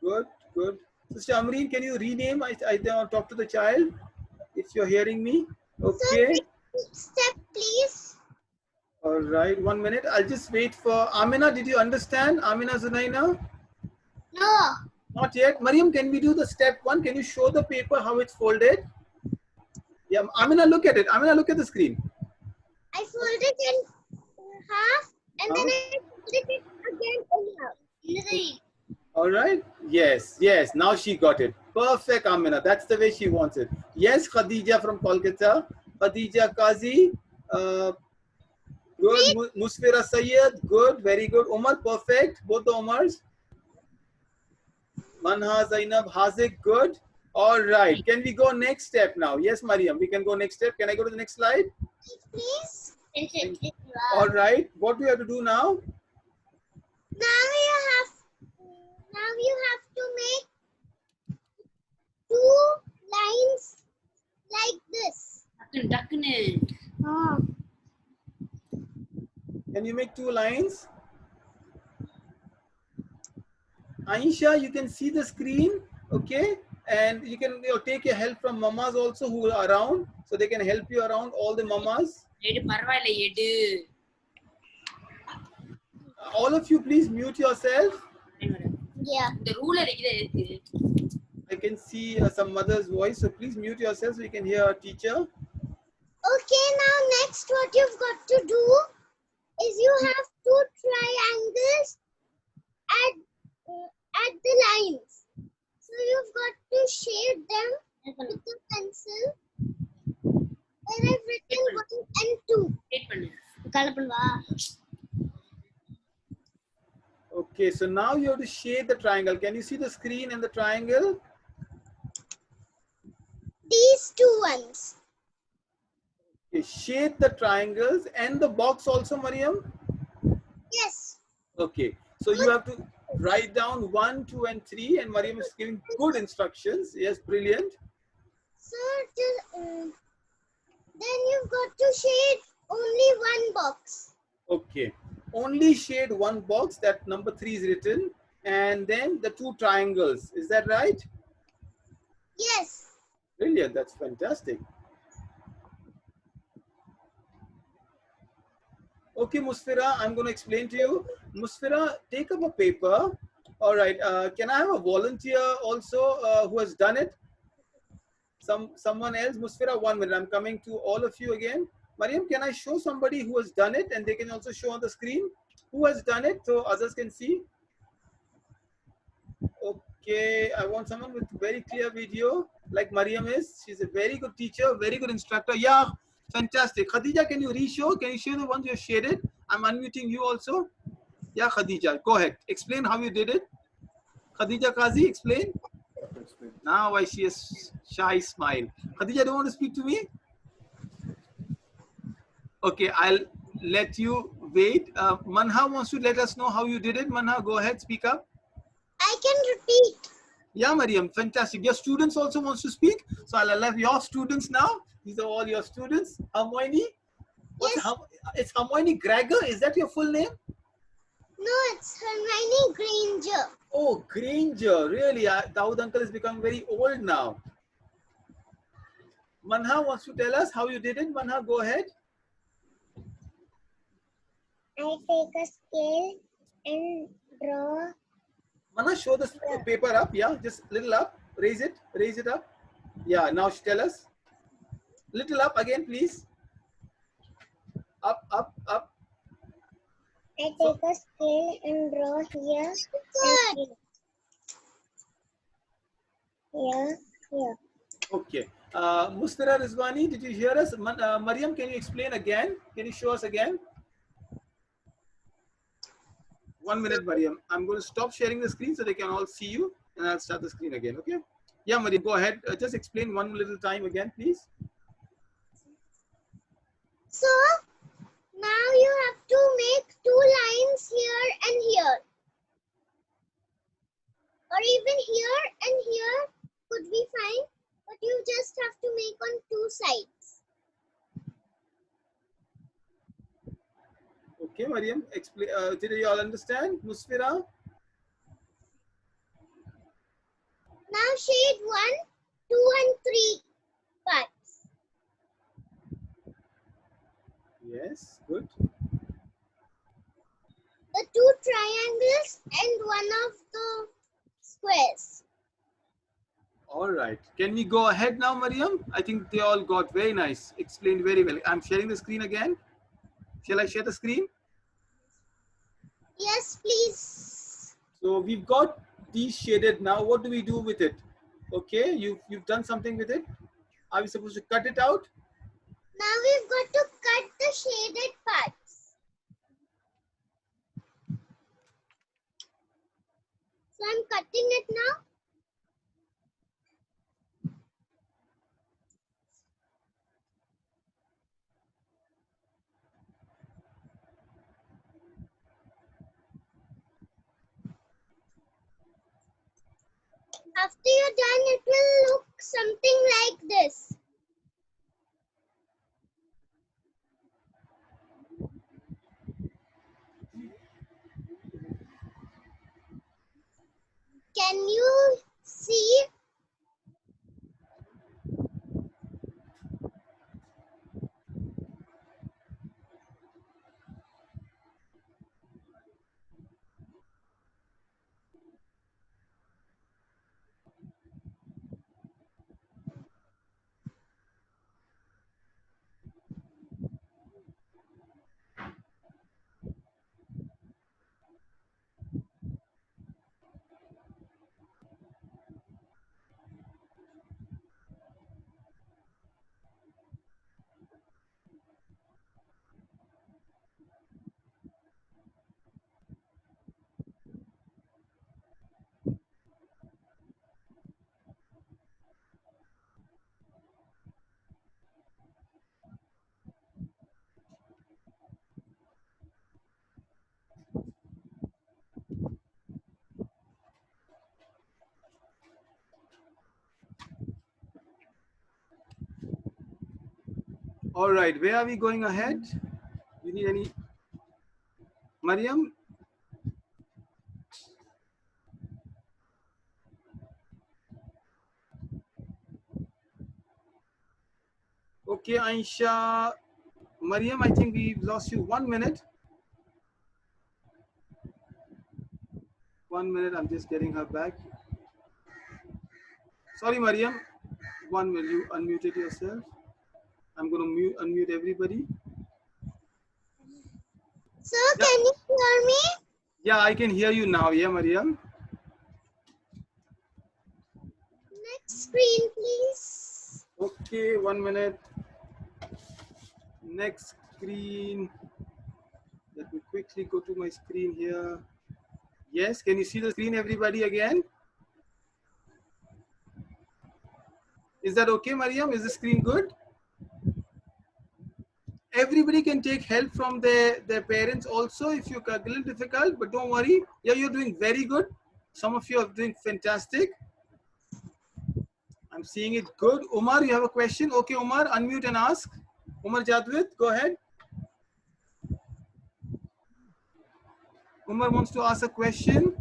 Good, good. Sister Amreen, can you rename? I talk to the child if you're hearing me. Okay. Step, please. All right, 1 minute. I'll just wait for Amina. Did you understand? Amina Zunaina? No. Not yet. Mariam, can we do the step 1? Can you show the paper how it's folded? Yeah, Amina, look at it. Amina, look at the screen. I fold it in half and then I fold it again in half. All right. Yes, yes. Now she got it. Perfect, Amina. That's the way she wants it. Yes, Khadija from Kolkata. Khadija Qazi. Good. Musfira Sayyed. Good. Very good. Umar, perfect. Both the Umars. Manha, Zainab, Hazik. Good. All right. Can we go next step now? Yes, Mariam. We can go next step. Can I go to the next slide? Please. All right. What do we have to do now? Now you have to make 2 lines like this. Oh. Can you make 2 lines? Aisha, you can see the screen, okay? And you can take your help from mamas also who are around, so they can help you around, all the mamas. All of you, please mute yourself. Yeah. I can see some mother's voice, so please mute yourself so you can hear our teacher. Okay, now next what you've got to do is you have 2 triangles at the lines. So you've got to shade them with a pencil. Where I've written 1 and 2. Okay, so now you have to shade the triangle. Can you see the screen and the triangle? These 2 ones. Okay, shade the triangles and the box also, Mariam? Yes. Okay, so you have to write down 1, 2, and 3, and Mariam is giving good instructions. Yes, brilliant. So then you've got to shade only 1 box. Okay, only shade 1 box, that number 3 is written, and then the 2 triangles. Is that right? Yes. Brilliant, that's fantastic. Okay, Musfira, I'm going to explain to you. Musfira, take up a paper. All right, can I have a volunteer also who has done it? Someone else? Musfira, 1 minute. I'm coming to all of you again. Mariam, can I show somebody who has done it and they can also show on the screen? Who has done it so others can see? Okay, I want someone with very clear video like Mariam is. She's a very good teacher, very good instructor. Yeah, fantastic. Khadija, can you re-show? Can you show the ones you have shaded? I'm unmuting you also. Yeah, Khadija, go ahead. Explain how you did it. Khadija Qazi, explain. Now I see a shy smile. Khadija, do you want to speak to me? Okay, I'll let you wait. Manha wants to let us know how you did it. Manha, go ahead, speak up. I can repeat. Yeah, Mariam, fantastic. Your students also wants to speak. So I'll allow your students now. These are all your students. Hermione? Yes. It's Hermione Gregor. Is that your full name? No, it's Hermione Granger. Oh, Granger. Really? Dawood uncle is becoming very old now. Manha wants to tell us how you did it. Manha, go ahead. I take a scale and draw. Manha, show the paper up. Yeah, just little up. Raise it up. Yeah, now tell us. Little up again, please. Up. I take a scale and draw here. Good. Here. Okay. Mustara Rizwani, did you hear us? Mariam, can you explain again? Can you show us again? 1 minute, Mariam. I'm going to stop sharing the screen so they can all see you, and I'll start the screen again. Okay? Yeah, Mariam, go ahead. Just explain one little time again, please. So now you have to make 2 lines here and here, or even here and here could be fine, but you just have to make on 2 sides. Okay, Mariam, explain. Did you all understand? Musfira? Now shade 1, 2 and 3 parts. Yes, good. The 2 triangles and 1 of the squares. All right. Can we go ahead now, Mariam? I think they all got very nice. Explained very well. I'm sharing the screen again. Shall I share the screen? Yes, please. So we've got these shaded now. What do we do with it? Okay, you've done something with it. Are we supposed to cut it out? Now we've got to cut the shaded parts. So I'm cutting it now. After you're done, it will look something like this. Can you see? All right, where are we going ahead? You need any? Mariam? Okay, Aisha. Mariam, I think we've lost you 1 minute. 1 minute, I'm just getting her back. Sorry, Mariam. 1 minute, you unmuted yourself. I'm going to unmute everybody. So can you hear me? Yeah, I can hear you now. Yeah, Mariam. Next screen, please. Okay, 1 minute. Next screen. Let me quickly go to my screen here. Yes, can you see the screen, everybody, again? Is that okay, Mariam? Is the screen good? Everybody can take help from their parents also if you're a little difficult, but don't worry. Yeah, you're doing very good. Some of you are doing fantastic. I'm seeing it good. Umar, you have a question? Okay, Umar, unmute and ask. Umar Jadwit, go ahead. Umar wants to ask a question.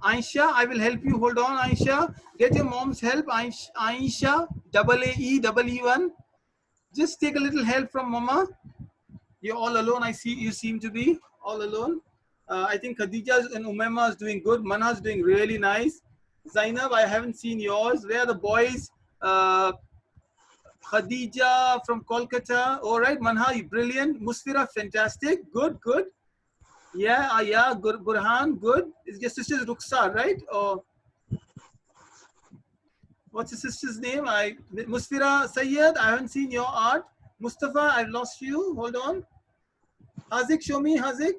Aisha, I will help you. Hold on, Aisha. Get your mom's help. Aisha, AAE1. Just take a little help from Mama. You're all alone. I see you seem to be all alone. I think Khadija and Umema is doing good. Manha is doing really nice. Zainab, I haven't seen yours. Where are the boys? Khadija from Kolkata. All right, Manha, you brilliant. Musfira, fantastic. Good, good. Yeah, yeah, good. Burhan, good. Is your sister's Rukhsar, right? Or what's your sister's name? Musfira Sayyed, I haven't seen your art. Mustafa, I've lost you. Hold on. Hazik, show me, Hazik.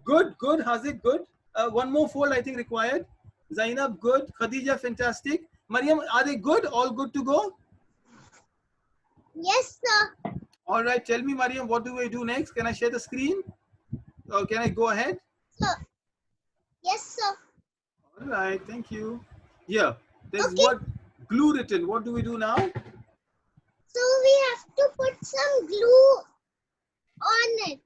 Good, good, Hazik, good. One more fold, I think, required. Zainab, good. Khadija, fantastic. Mariam, are they good? All good to go? Yes, sir. All right, tell me, Mariam, what do we do next? Can I share the screen? Or can I go ahead? Sir. Yes, sir. All right, thank you. Yeah, there's Okay. what glue written. What do we do now? So we have to put some glue on it.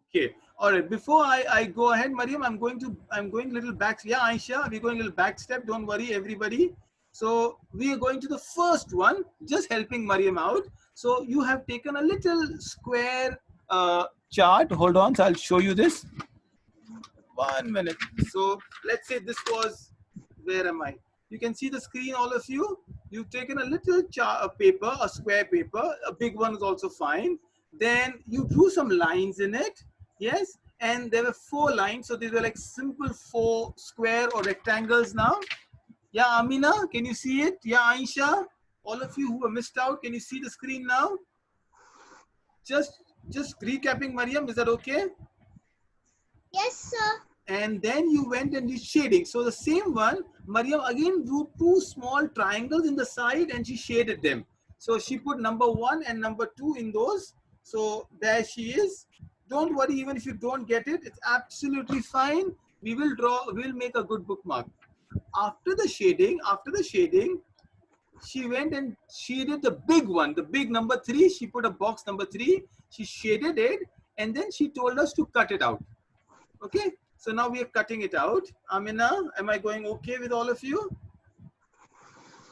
Okay. All right. Before I go ahead, Mariam, I'm going a little back. Yeah, Aisha, we're going a little back step. Don't worry, everybody. So we are going to the first one, just helping Mariam out. So you have taken a little square chart. Hold on, so I'll show you this. 1 minute. So let's say this was, where am I? You can see the screen, all of you. You've taken a little paper, a square paper. A big one is also fine. Then you drew some lines in it. Yes. And there were 4 lines. So these were like simple 4 square or rectangles now. Yeah, Amina, can you see it? Yeah, Aisha, all of you who were missed out, can you see the screen now? Just recapping, Mariam, is that okay? Yes, sir. And then you went and did shading. So the same one, Mariam again drew 2 small triangles in the side and she shaded them. So she put number 1 and number 2 in those. So there she is. Don't worry, even if you don't get it, it's absolutely fine. We'll make a good bookmark. After the shading, she went and shaded the big one, the big number 3. She put a box number 3. She shaded it and then she told us to cut it out. Okay. So now we are cutting it out. Amina, am I going okay with all of you?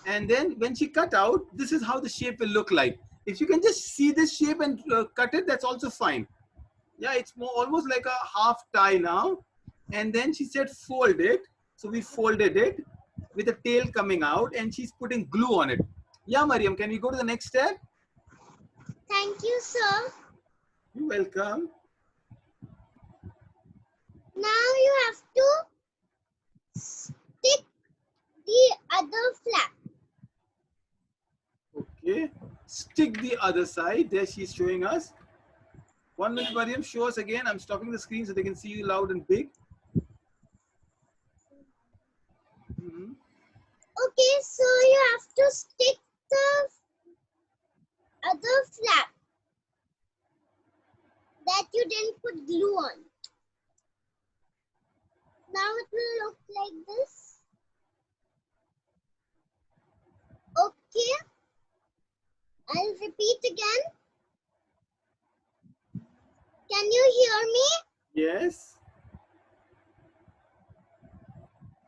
And then when she cut out, this is how the shape will look like. If you can just see this shape and cut it, that's also fine. Yeah, it's almost like a half tie now. And then she said fold it. So we folded it with the tail coming out and she's putting glue on it. Yeah, Mariam, can we go to the next step? Thank you, sir. You're welcome. Now you have to stick the other flap. Okay. Stick the other side. There she's showing us. 1 minute, Mariam, show us again. I'm stopping the screen so they can see you loud and big. Okay, so you have to stick the other flap that you didn't put glue on. Now it will look like this. Okay. I'll repeat again. Can you hear me? Yes.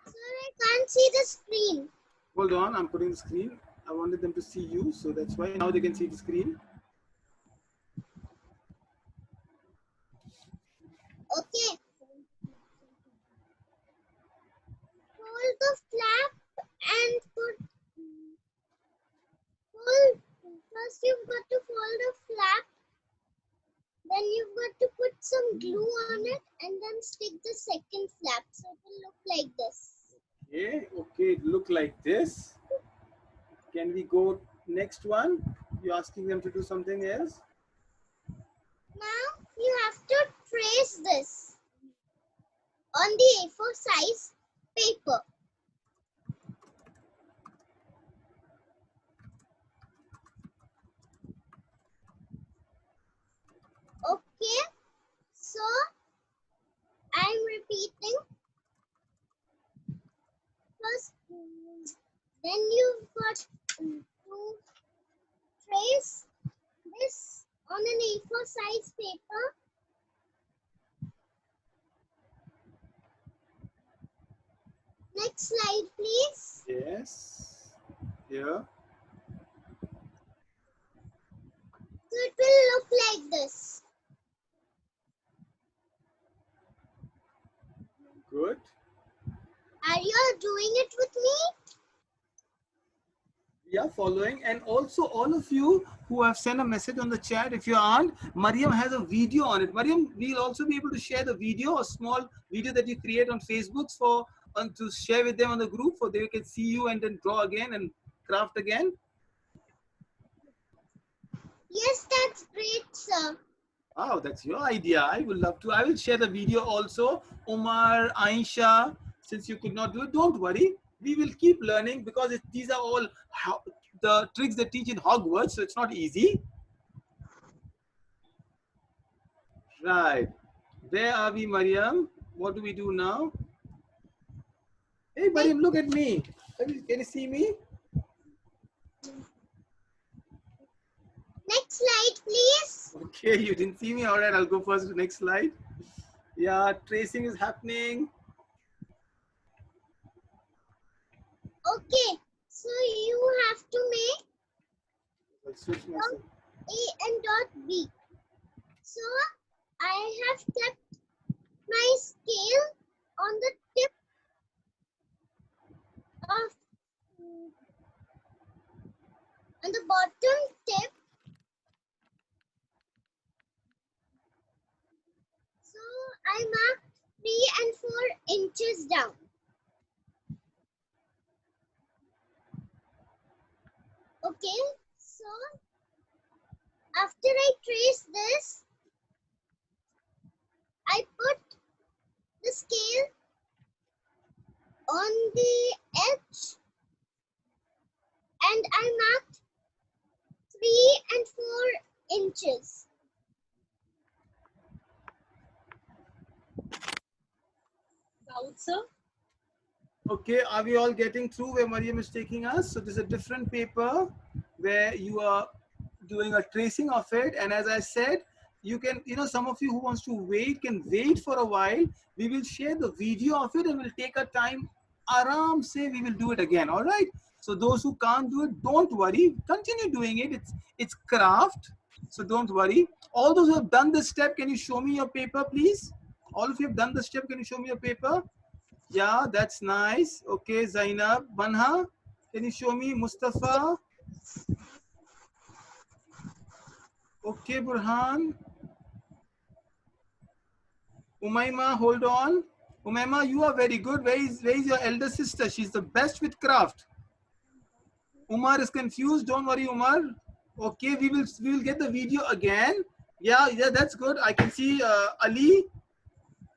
Sir, I can't see the screen. Hold on, I'm putting the screen. I wanted them to see you, so that's why now they can see the screen. Okay. Fold the flap and put. First, you've got to fold the flap. Then you've got to put some glue on it and then stick the second flap. So it will look like this. Okay, it look like this. Can we go next one? You're asking them to do something else? Now you have to trace this on the A4 size paper. Okay, so I'm repeating. First, Then you've got to trace this on an A4 size paper. Next slide, please. Yes. Here. So it will look like this. Good. Are you all doing it with me? We are following, and also all of you who have sent a message on the chat, if you aren't, Mariam has a video on it. Mariam, we'll also be able to share the video, a small video that you create on Facebook to share with them on the group, so they can see you and then draw again and craft again. Yes, that's great, sir. Wow, that's your idea. I would love to. I will share the video also. Umar, Aisha, since you could not do it, don't worry. We will keep learning because these are all the tricks they teach in Hogwarts, so it's not easy. Right. Where are we, Mariam? What do we do now? Hey, Mariam, look at me. Can you see me? Next slide, please. Okay, you didn't see me. All right, I'll go first to the next slide. Yeah, tracing is happening. Okay, so you have to make I'll switch myself. A and dot B. So I have kept my scale on the tip of on the bottom tip. So I marked 3 and 4 inches down. Okay, so after I trace this, I put the scale on the edge and I marked 3 and 4 inches. Doubt, sir? Okay, are we all getting through where Mariam is taking us? So there's a different paper where you are doing a tracing of it. And as I said, you can, some of you who wants to wait can wait for a while. We will share the video of it and we'll take our time. Aram say we will do it again. All right. So those who can't do it, don't worry. Continue doing it. It's craft. So don't worry. All those who have done this step, can you show me your paper, please? All of you have done the step. Can you show me your paper? Yeah, that's nice. Okay, Zainab, Banha, can you show me? Mustafa? Okay, Burhan. Umaima, hold on. Umaima, you are very good. Where is your elder sister? She's the best with craft. Umar is confused. Don't worry, Umar. Okay, we will get the video again. Yeah, that's good. I can see Ali.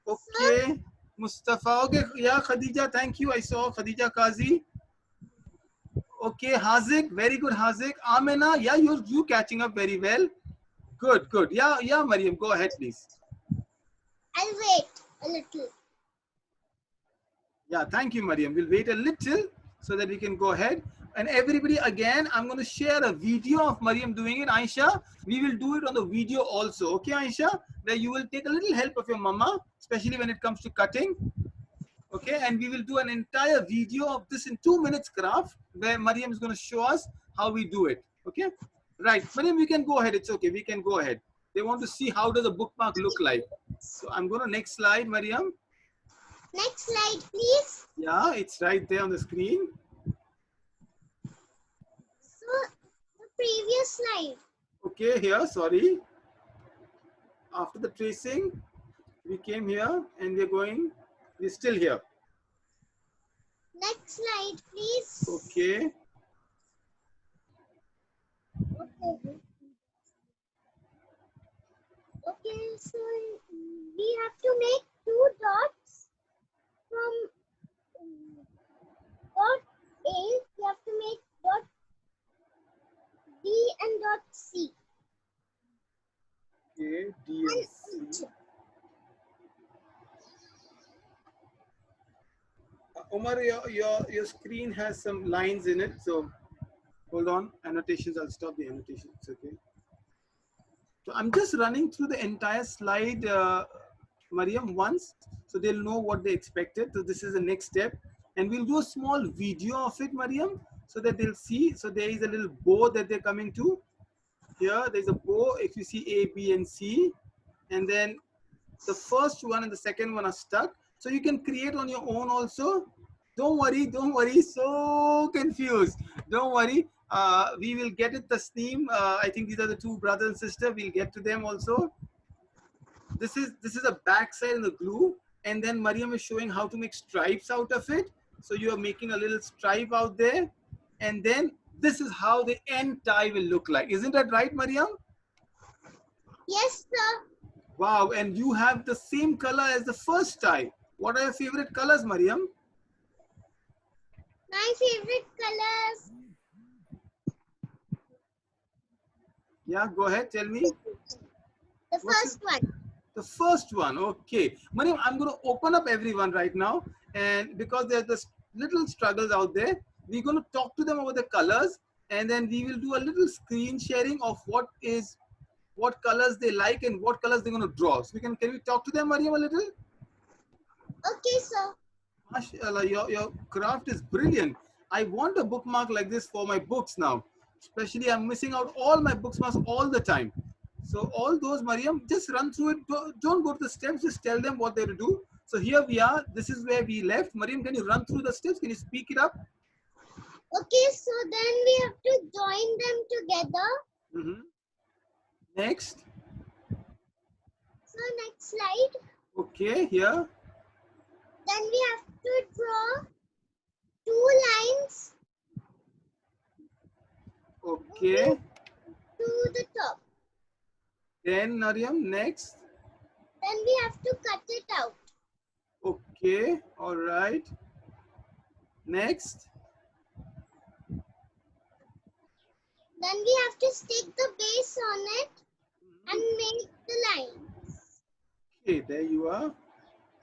Okay. Mustafa, okay, yeah, Khadija, thank you. I saw Khadija Kazi. Okay, Hazik, very good, Hazik. Amina, yeah, you catching up very well. Good. Yeah, Mariam, go ahead, please. I'll wait a little. Yeah, thank you, Mariam. We'll wait a little so that we can go ahead. And everybody, again, I'm going to share a video of Mariam doing it. Aisha, we will do it on the video also. Okay, Aisha, where you will take a little help of your mama, especially when it comes to cutting. Okay, and we will do an entire video of this in 2 minutes craft where Mariam is going to show us how we do it. Okay, right. Mariam, we can go ahead. It's okay. We can go ahead. They want to see how does a bookmark look like. So I'm going to next slide, Mariam. Next slide, please. Yeah, it's right there on the screen. So the previous slide. Okay, here, sorry. After the tracing, we came here and we're still here. Next slide, please. Okay. Okay, so we have to make 2 dots from dot A. We have to make dot B and dot C. Okay, D and C. Umar, your screen has some lines in it, so hold on. Annotations, I'll stop the annotations. Okay. So I'm just running through the entire slide, Mariam, once, so they'll know what they expected. So this is the next step, and we'll do a small video of it, Mariam, so that they'll see. So there is a little bow that they're coming to. Here, there's a bow. If you see A, B, and C, and then the first one and the second one are stuck. So you can create on your own also. Don't worry, don't worry. So confused. Don't worry. We will get it, Tasneem. I think these are the two brothers and sister. We'll get to them also. This is a backside and the glue, and then Mariam is showing how to make stripes out of it. So you are making a little stripe out there, and then this is how the end tie will look like. Isn't that right, Mariam? Yes, sir. Wow, and you have the same color as the first tie. What are your favorite colors, Mariam? My favorite colors. Yeah, go ahead, tell me. The first one. The first one, okay. Mariam, I'm going to open up everyone right now, and because there's this little struggles out there, we're going to talk to them about the colors, and then we will do a little screen sharing of what colors they like and what colors they're going to draw. So can we talk to them, Mariam, a little? Okay, sir. MashaAllah, your craft is brilliant. I want a bookmark like this for my books now. Especially I'm missing out all my bookmarks all the time. So all those, Mariam, just run through it. Don't go to the steps, just tell them what they're to do. So here we are. This is where we left. Mariam, can you run through the steps? Can you speak it up? Okay, so then we have to join them together. Mm-hmm. Next. So next slide. Okay, here. Then we have to draw 2 lines Okay. to the top. Then, Mariam, next. Then we have to cut it out. Okay, all right. Next. Then we have to stick the base on it and make the lines. Okay, there you are.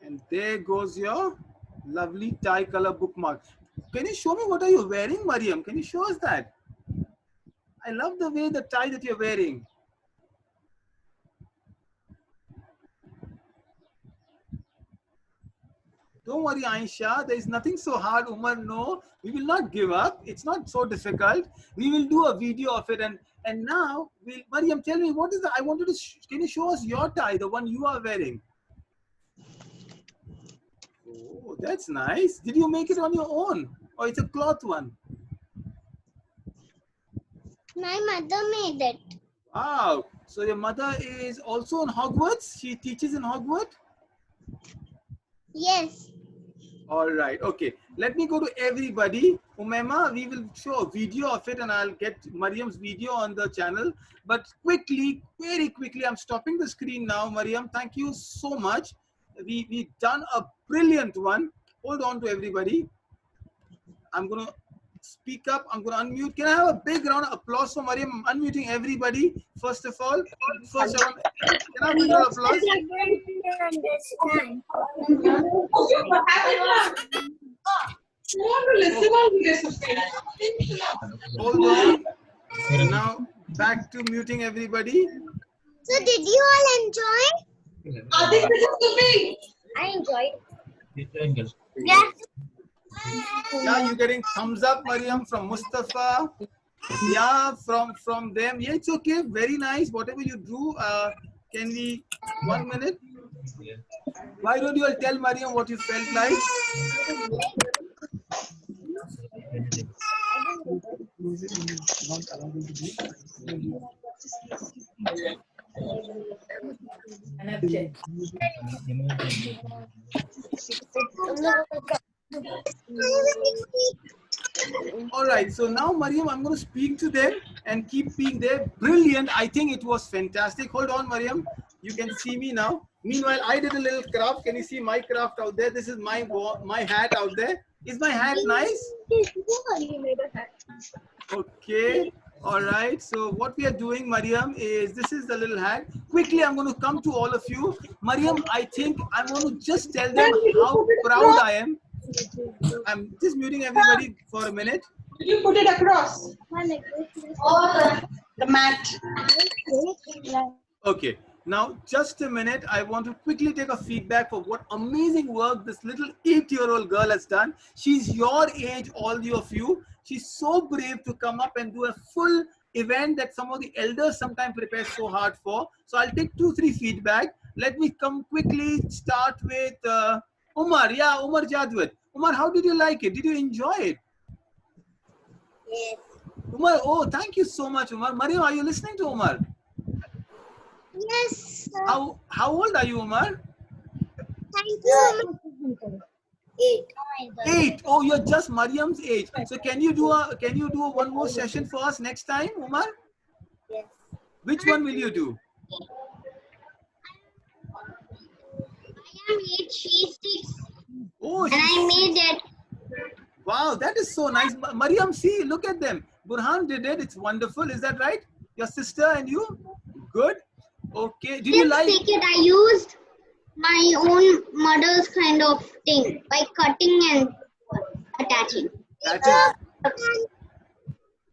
And there goes your lovely tie color bookmark. Can you show me what are you wearing, Mariam? Can you show us that? I love the way the tie that you're wearing. Don't worry, Aisha. There is nothing so hard, Umar. No, we will not give up. It's not so difficult. We will do a video of it. And now, Mariam, tell me, what is the, I wanted to, can you show us your tie, the one you are wearing? Oh, that's nice. Did you make it on your own? Or it's a cloth one? My mother made it. Wow. So your mother is also in Hogwarts? She teaches in Hogwarts? Yes. All right. Okay. Let me go to everybody. Umaima, we will show a video of it and I'll get Mariam's video on the channel. But quickly, very quickly, I'm stopping the screen now. Mariam, thank you so much. We've done a brilliant one. Hold on to everybody. I'm going to speak up. I'm going to unmute. Can I have a big round of applause for Mariam? I'm unmuting everybody. First of all, can I have a big round of applause? Hold on. Now back to muting everybody. So did you all enjoy? I enjoyed. Yeah. Yeah, you're getting thumbs up, Mariam, from Mustafa. Yeah, from them. Yeah, it's okay. Very nice. Whatever you drew. Can we 1 minute? Why don't you all tell Mariam what you felt like? All right, so now Mariam, I'm going to speak to them and keep being there. Brilliant. I think it was fantastic. Hold on, Mariam. You can see me now. Meanwhile, I did a little craft. Can you see my craft out there? This is my hat out there. Is my hat nice? Okay. All right. So what we are doing, Mariam, is this is the little hat. Quickly, I'm going to come to all of you. Mariam, I think I'm going to just tell them how proud I am I'm just muting everybody for a minute. Did you put it across? The mat. Okay, now just a minute. I want to quickly take a feedback for what amazing work this little 8-year-old girl has done. She's your age, all of you. She's so brave to come up and do a full event that some of the elders sometimes prepare so hard for. So I'll take 2-3 feedback. Let me come quickly start with Umar. Yeah, Umar Jadwat. Umar, how did you like it? Did you enjoy it? Yes. Umar, oh, thank you so much, Umar. Mariam, are you listening to Umar? Yes. How old are you, Umar? Thank you. 8. 8. Oh, you're just Mariam's age. So can you do one more session for us next time, Umar? Yes. Which one will you do? I am 8. She's 6. Oh, And I made it. wow, that is so nice. Mariam, see, look at them. Burhan did it. It's wonderful. Is that right? Your sister and you? Good. Okay. Did you like it? I used my own mother's kind of thing by cutting and attaching. that is,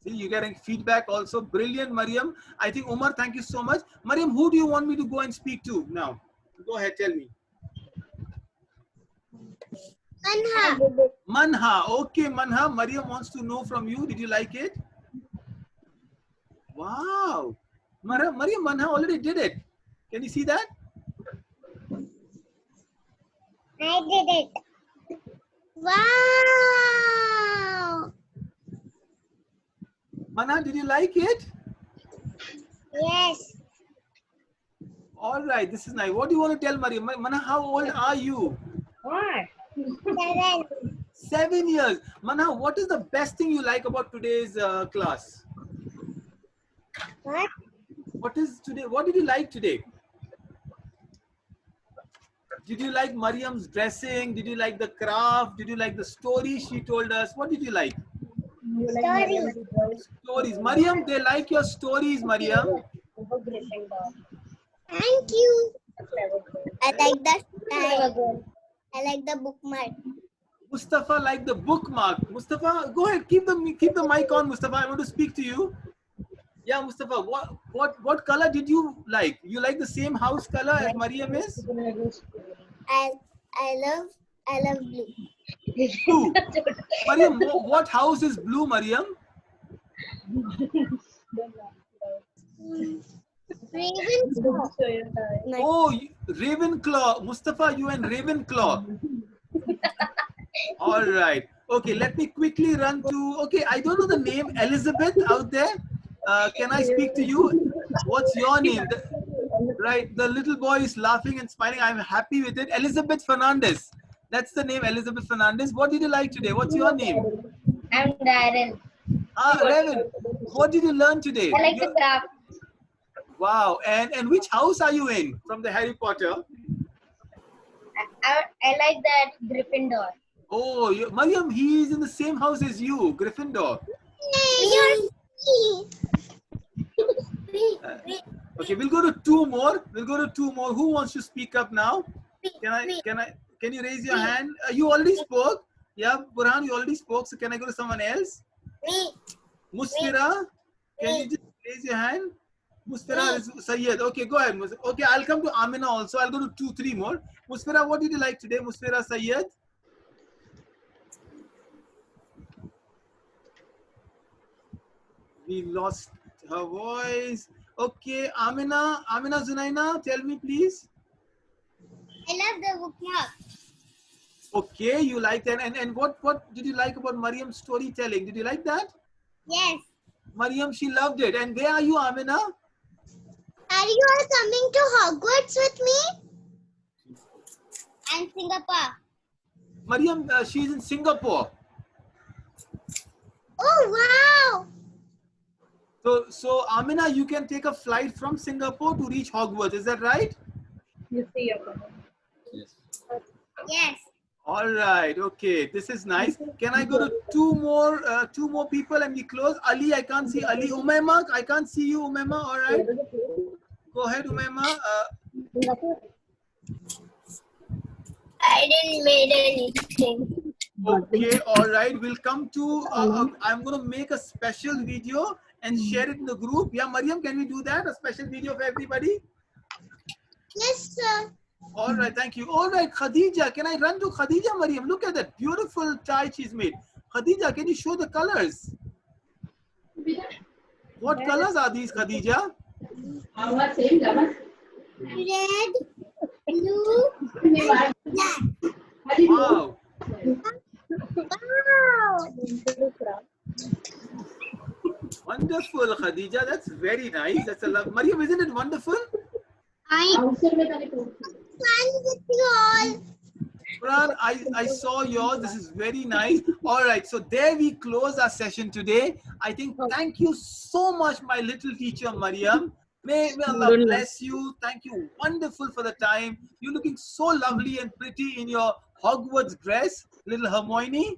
see, you're getting feedback also. Brilliant, Mariam. I think, Umar, thank you so much. Mariam, who do you want me to go and speak to now? Go ahead, tell me. Manha. Manha. Okay, Manha. Mariam wants to know from you. Did you like it? Wow. Mariam, Manha already did it. Can you see that? I did it. Wow. Manha, did you like it? Yes. All right. This is nice. What do you want to tell Mariam? Manha, how old are you? 7. 7 years. Manha, what is the best thing you like about today's class? What? What did you like today? Did you like Mariam's dressing? Did you like the craft? Did you like the story she told us? What did you like? Stories. Stories. Mariam, they like your stories, Mariam. Thank you. I like that style. I like the bookmark. Mustafa liked the bookmark. Mustafa, go ahead. Keep the mic on, Mustafa. I want to speak to you. Yeah, Mustafa, what color did you like? You like the same house color as Mariam is? I love blue. Blue. Mariam, what house is blue, Mariam? Ravenclaw. Oh, Ravenclaw. Mustafa, you and Ravenclaw. All right. Okay, let me quickly run to. Okay, I don't know the name. Elizabeth out there. Can I speak to you? What's your name? Right, the little boy is laughing and smiling. I'm happy with it. Elizabeth Fernandez. That's the name, Elizabeth Fernandez. What did you like today? What's your name? I'm Darren. Raven. What did you learn today? I like the craft. Wow. And which house are you in from the Harry Potter? I like that Gryffindor. Oh, Mariam, he is in the same house as you, Gryffindor. Okay, we'll go to 2 more. Who wants to speak up now? Can you raise your hand? You already spoke. Yeah, Burhan, you already spoke. So can I go to someone else? Me. Musfira, can you just raise your hand? Musfira is Sayyed. Okay, go ahead. Okay, I'll come to Amina also. I'll go to 2-3 more. Musfira, what did you like today? Musfira Sayyed. We lost her voice. Okay, Amina Zunaina, tell me please. I love the bookmark. Okay, you like that. And what did you like about Mariam's storytelling? Did you like that? Yes. Mariam, she loved it. And where are you, Amina? Are you all coming to Hogwarts with me? And Singapore. Mariam, she's in Singapore. Oh, wow. So Amina, you can take a flight from Singapore to reach Hogwarts. Is that right? Yes. Yes. All right. Okay. This is nice. Can I go to two more people and we close? Ali, I can't see Ali. Umaima, I can't see you, Umaima. All right. Go ahead, Umaima. I didn't make anything. Okay, all right. We'll come to, I'm going to make a special video and share it in the group. Yeah, Mariam, can we do that? A special video for everybody? Yes, sir. All right, thank you. All right, Khadija, can I run to Khadija, Mariam? Look at that beautiful tie she's made. Khadija, can you show the colors? What colors are these, Khadija? Red, blue, black. Wow. Wow. Wonderful, Khadija. That's very nice. That's a love. Mariam, isn't it wonderful? Fun with you all. Fran, I saw yours. This is very nice. All right, so there we close our session today. I think thank you so much, my little teacher, Mariam. May Allah bless you. Thank you. Wonderful for the time. You're looking so lovely and pretty in your Hogwarts dress, little Hermione.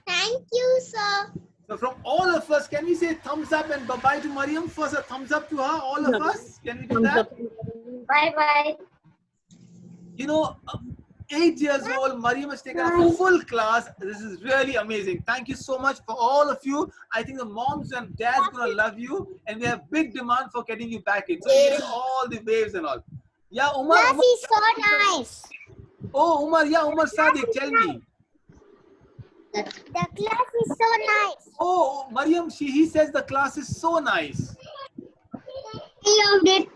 Thank you, sir. So from all of us, can we say thumbs up and bye-bye to Mariam? First, a thumbs up to her, all of us. Can we do that? Bye-bye. You know, 8 years old, Mariam has taken a full class. This is really amazing. Thank you so much for all of you. I think the moms and dads are going to love you. And we have big demand for getting you back in. So you're getting all the waves and all. Yeah, Umar. Class is so nice. Oh, Umar. Yeah, Umar Sadiq, tell me. The class is so nice. Oh, Mariam, he says the class is so nice. I loved it.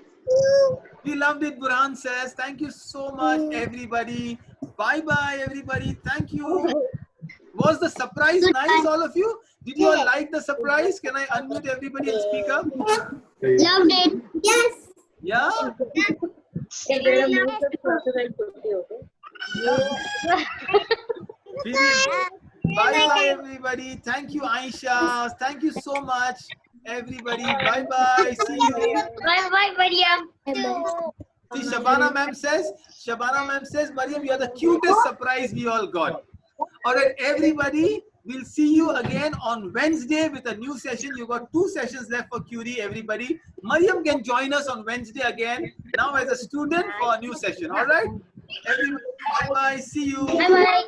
We loved it, Burhan says. Thank you so much, everybody. Bye-bye, everybody. Thank you. Was the surprise nice, all of you? Did you all like the surprise? Can I unmute everybody and speak up? Loved it. Yes. Yeah? Bye-bye, everybody. Thank you, Aisha. Thank you so much, everybody. Bye-bye. See you. Bye-bye, Mariam. See, Shabana ma'am says, Mariam, you're the cutest surprise we all got. All right, everybody, we'll see you again on Wednesday with a new session. You got 2 sessions left for QD, everybody. Mariam can join us on Wednesday again, now as a student for a new session. All right? Everybody, bye-bye. See you. Bye-bye.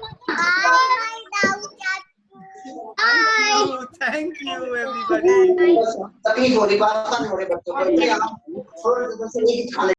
Thank you, everybody.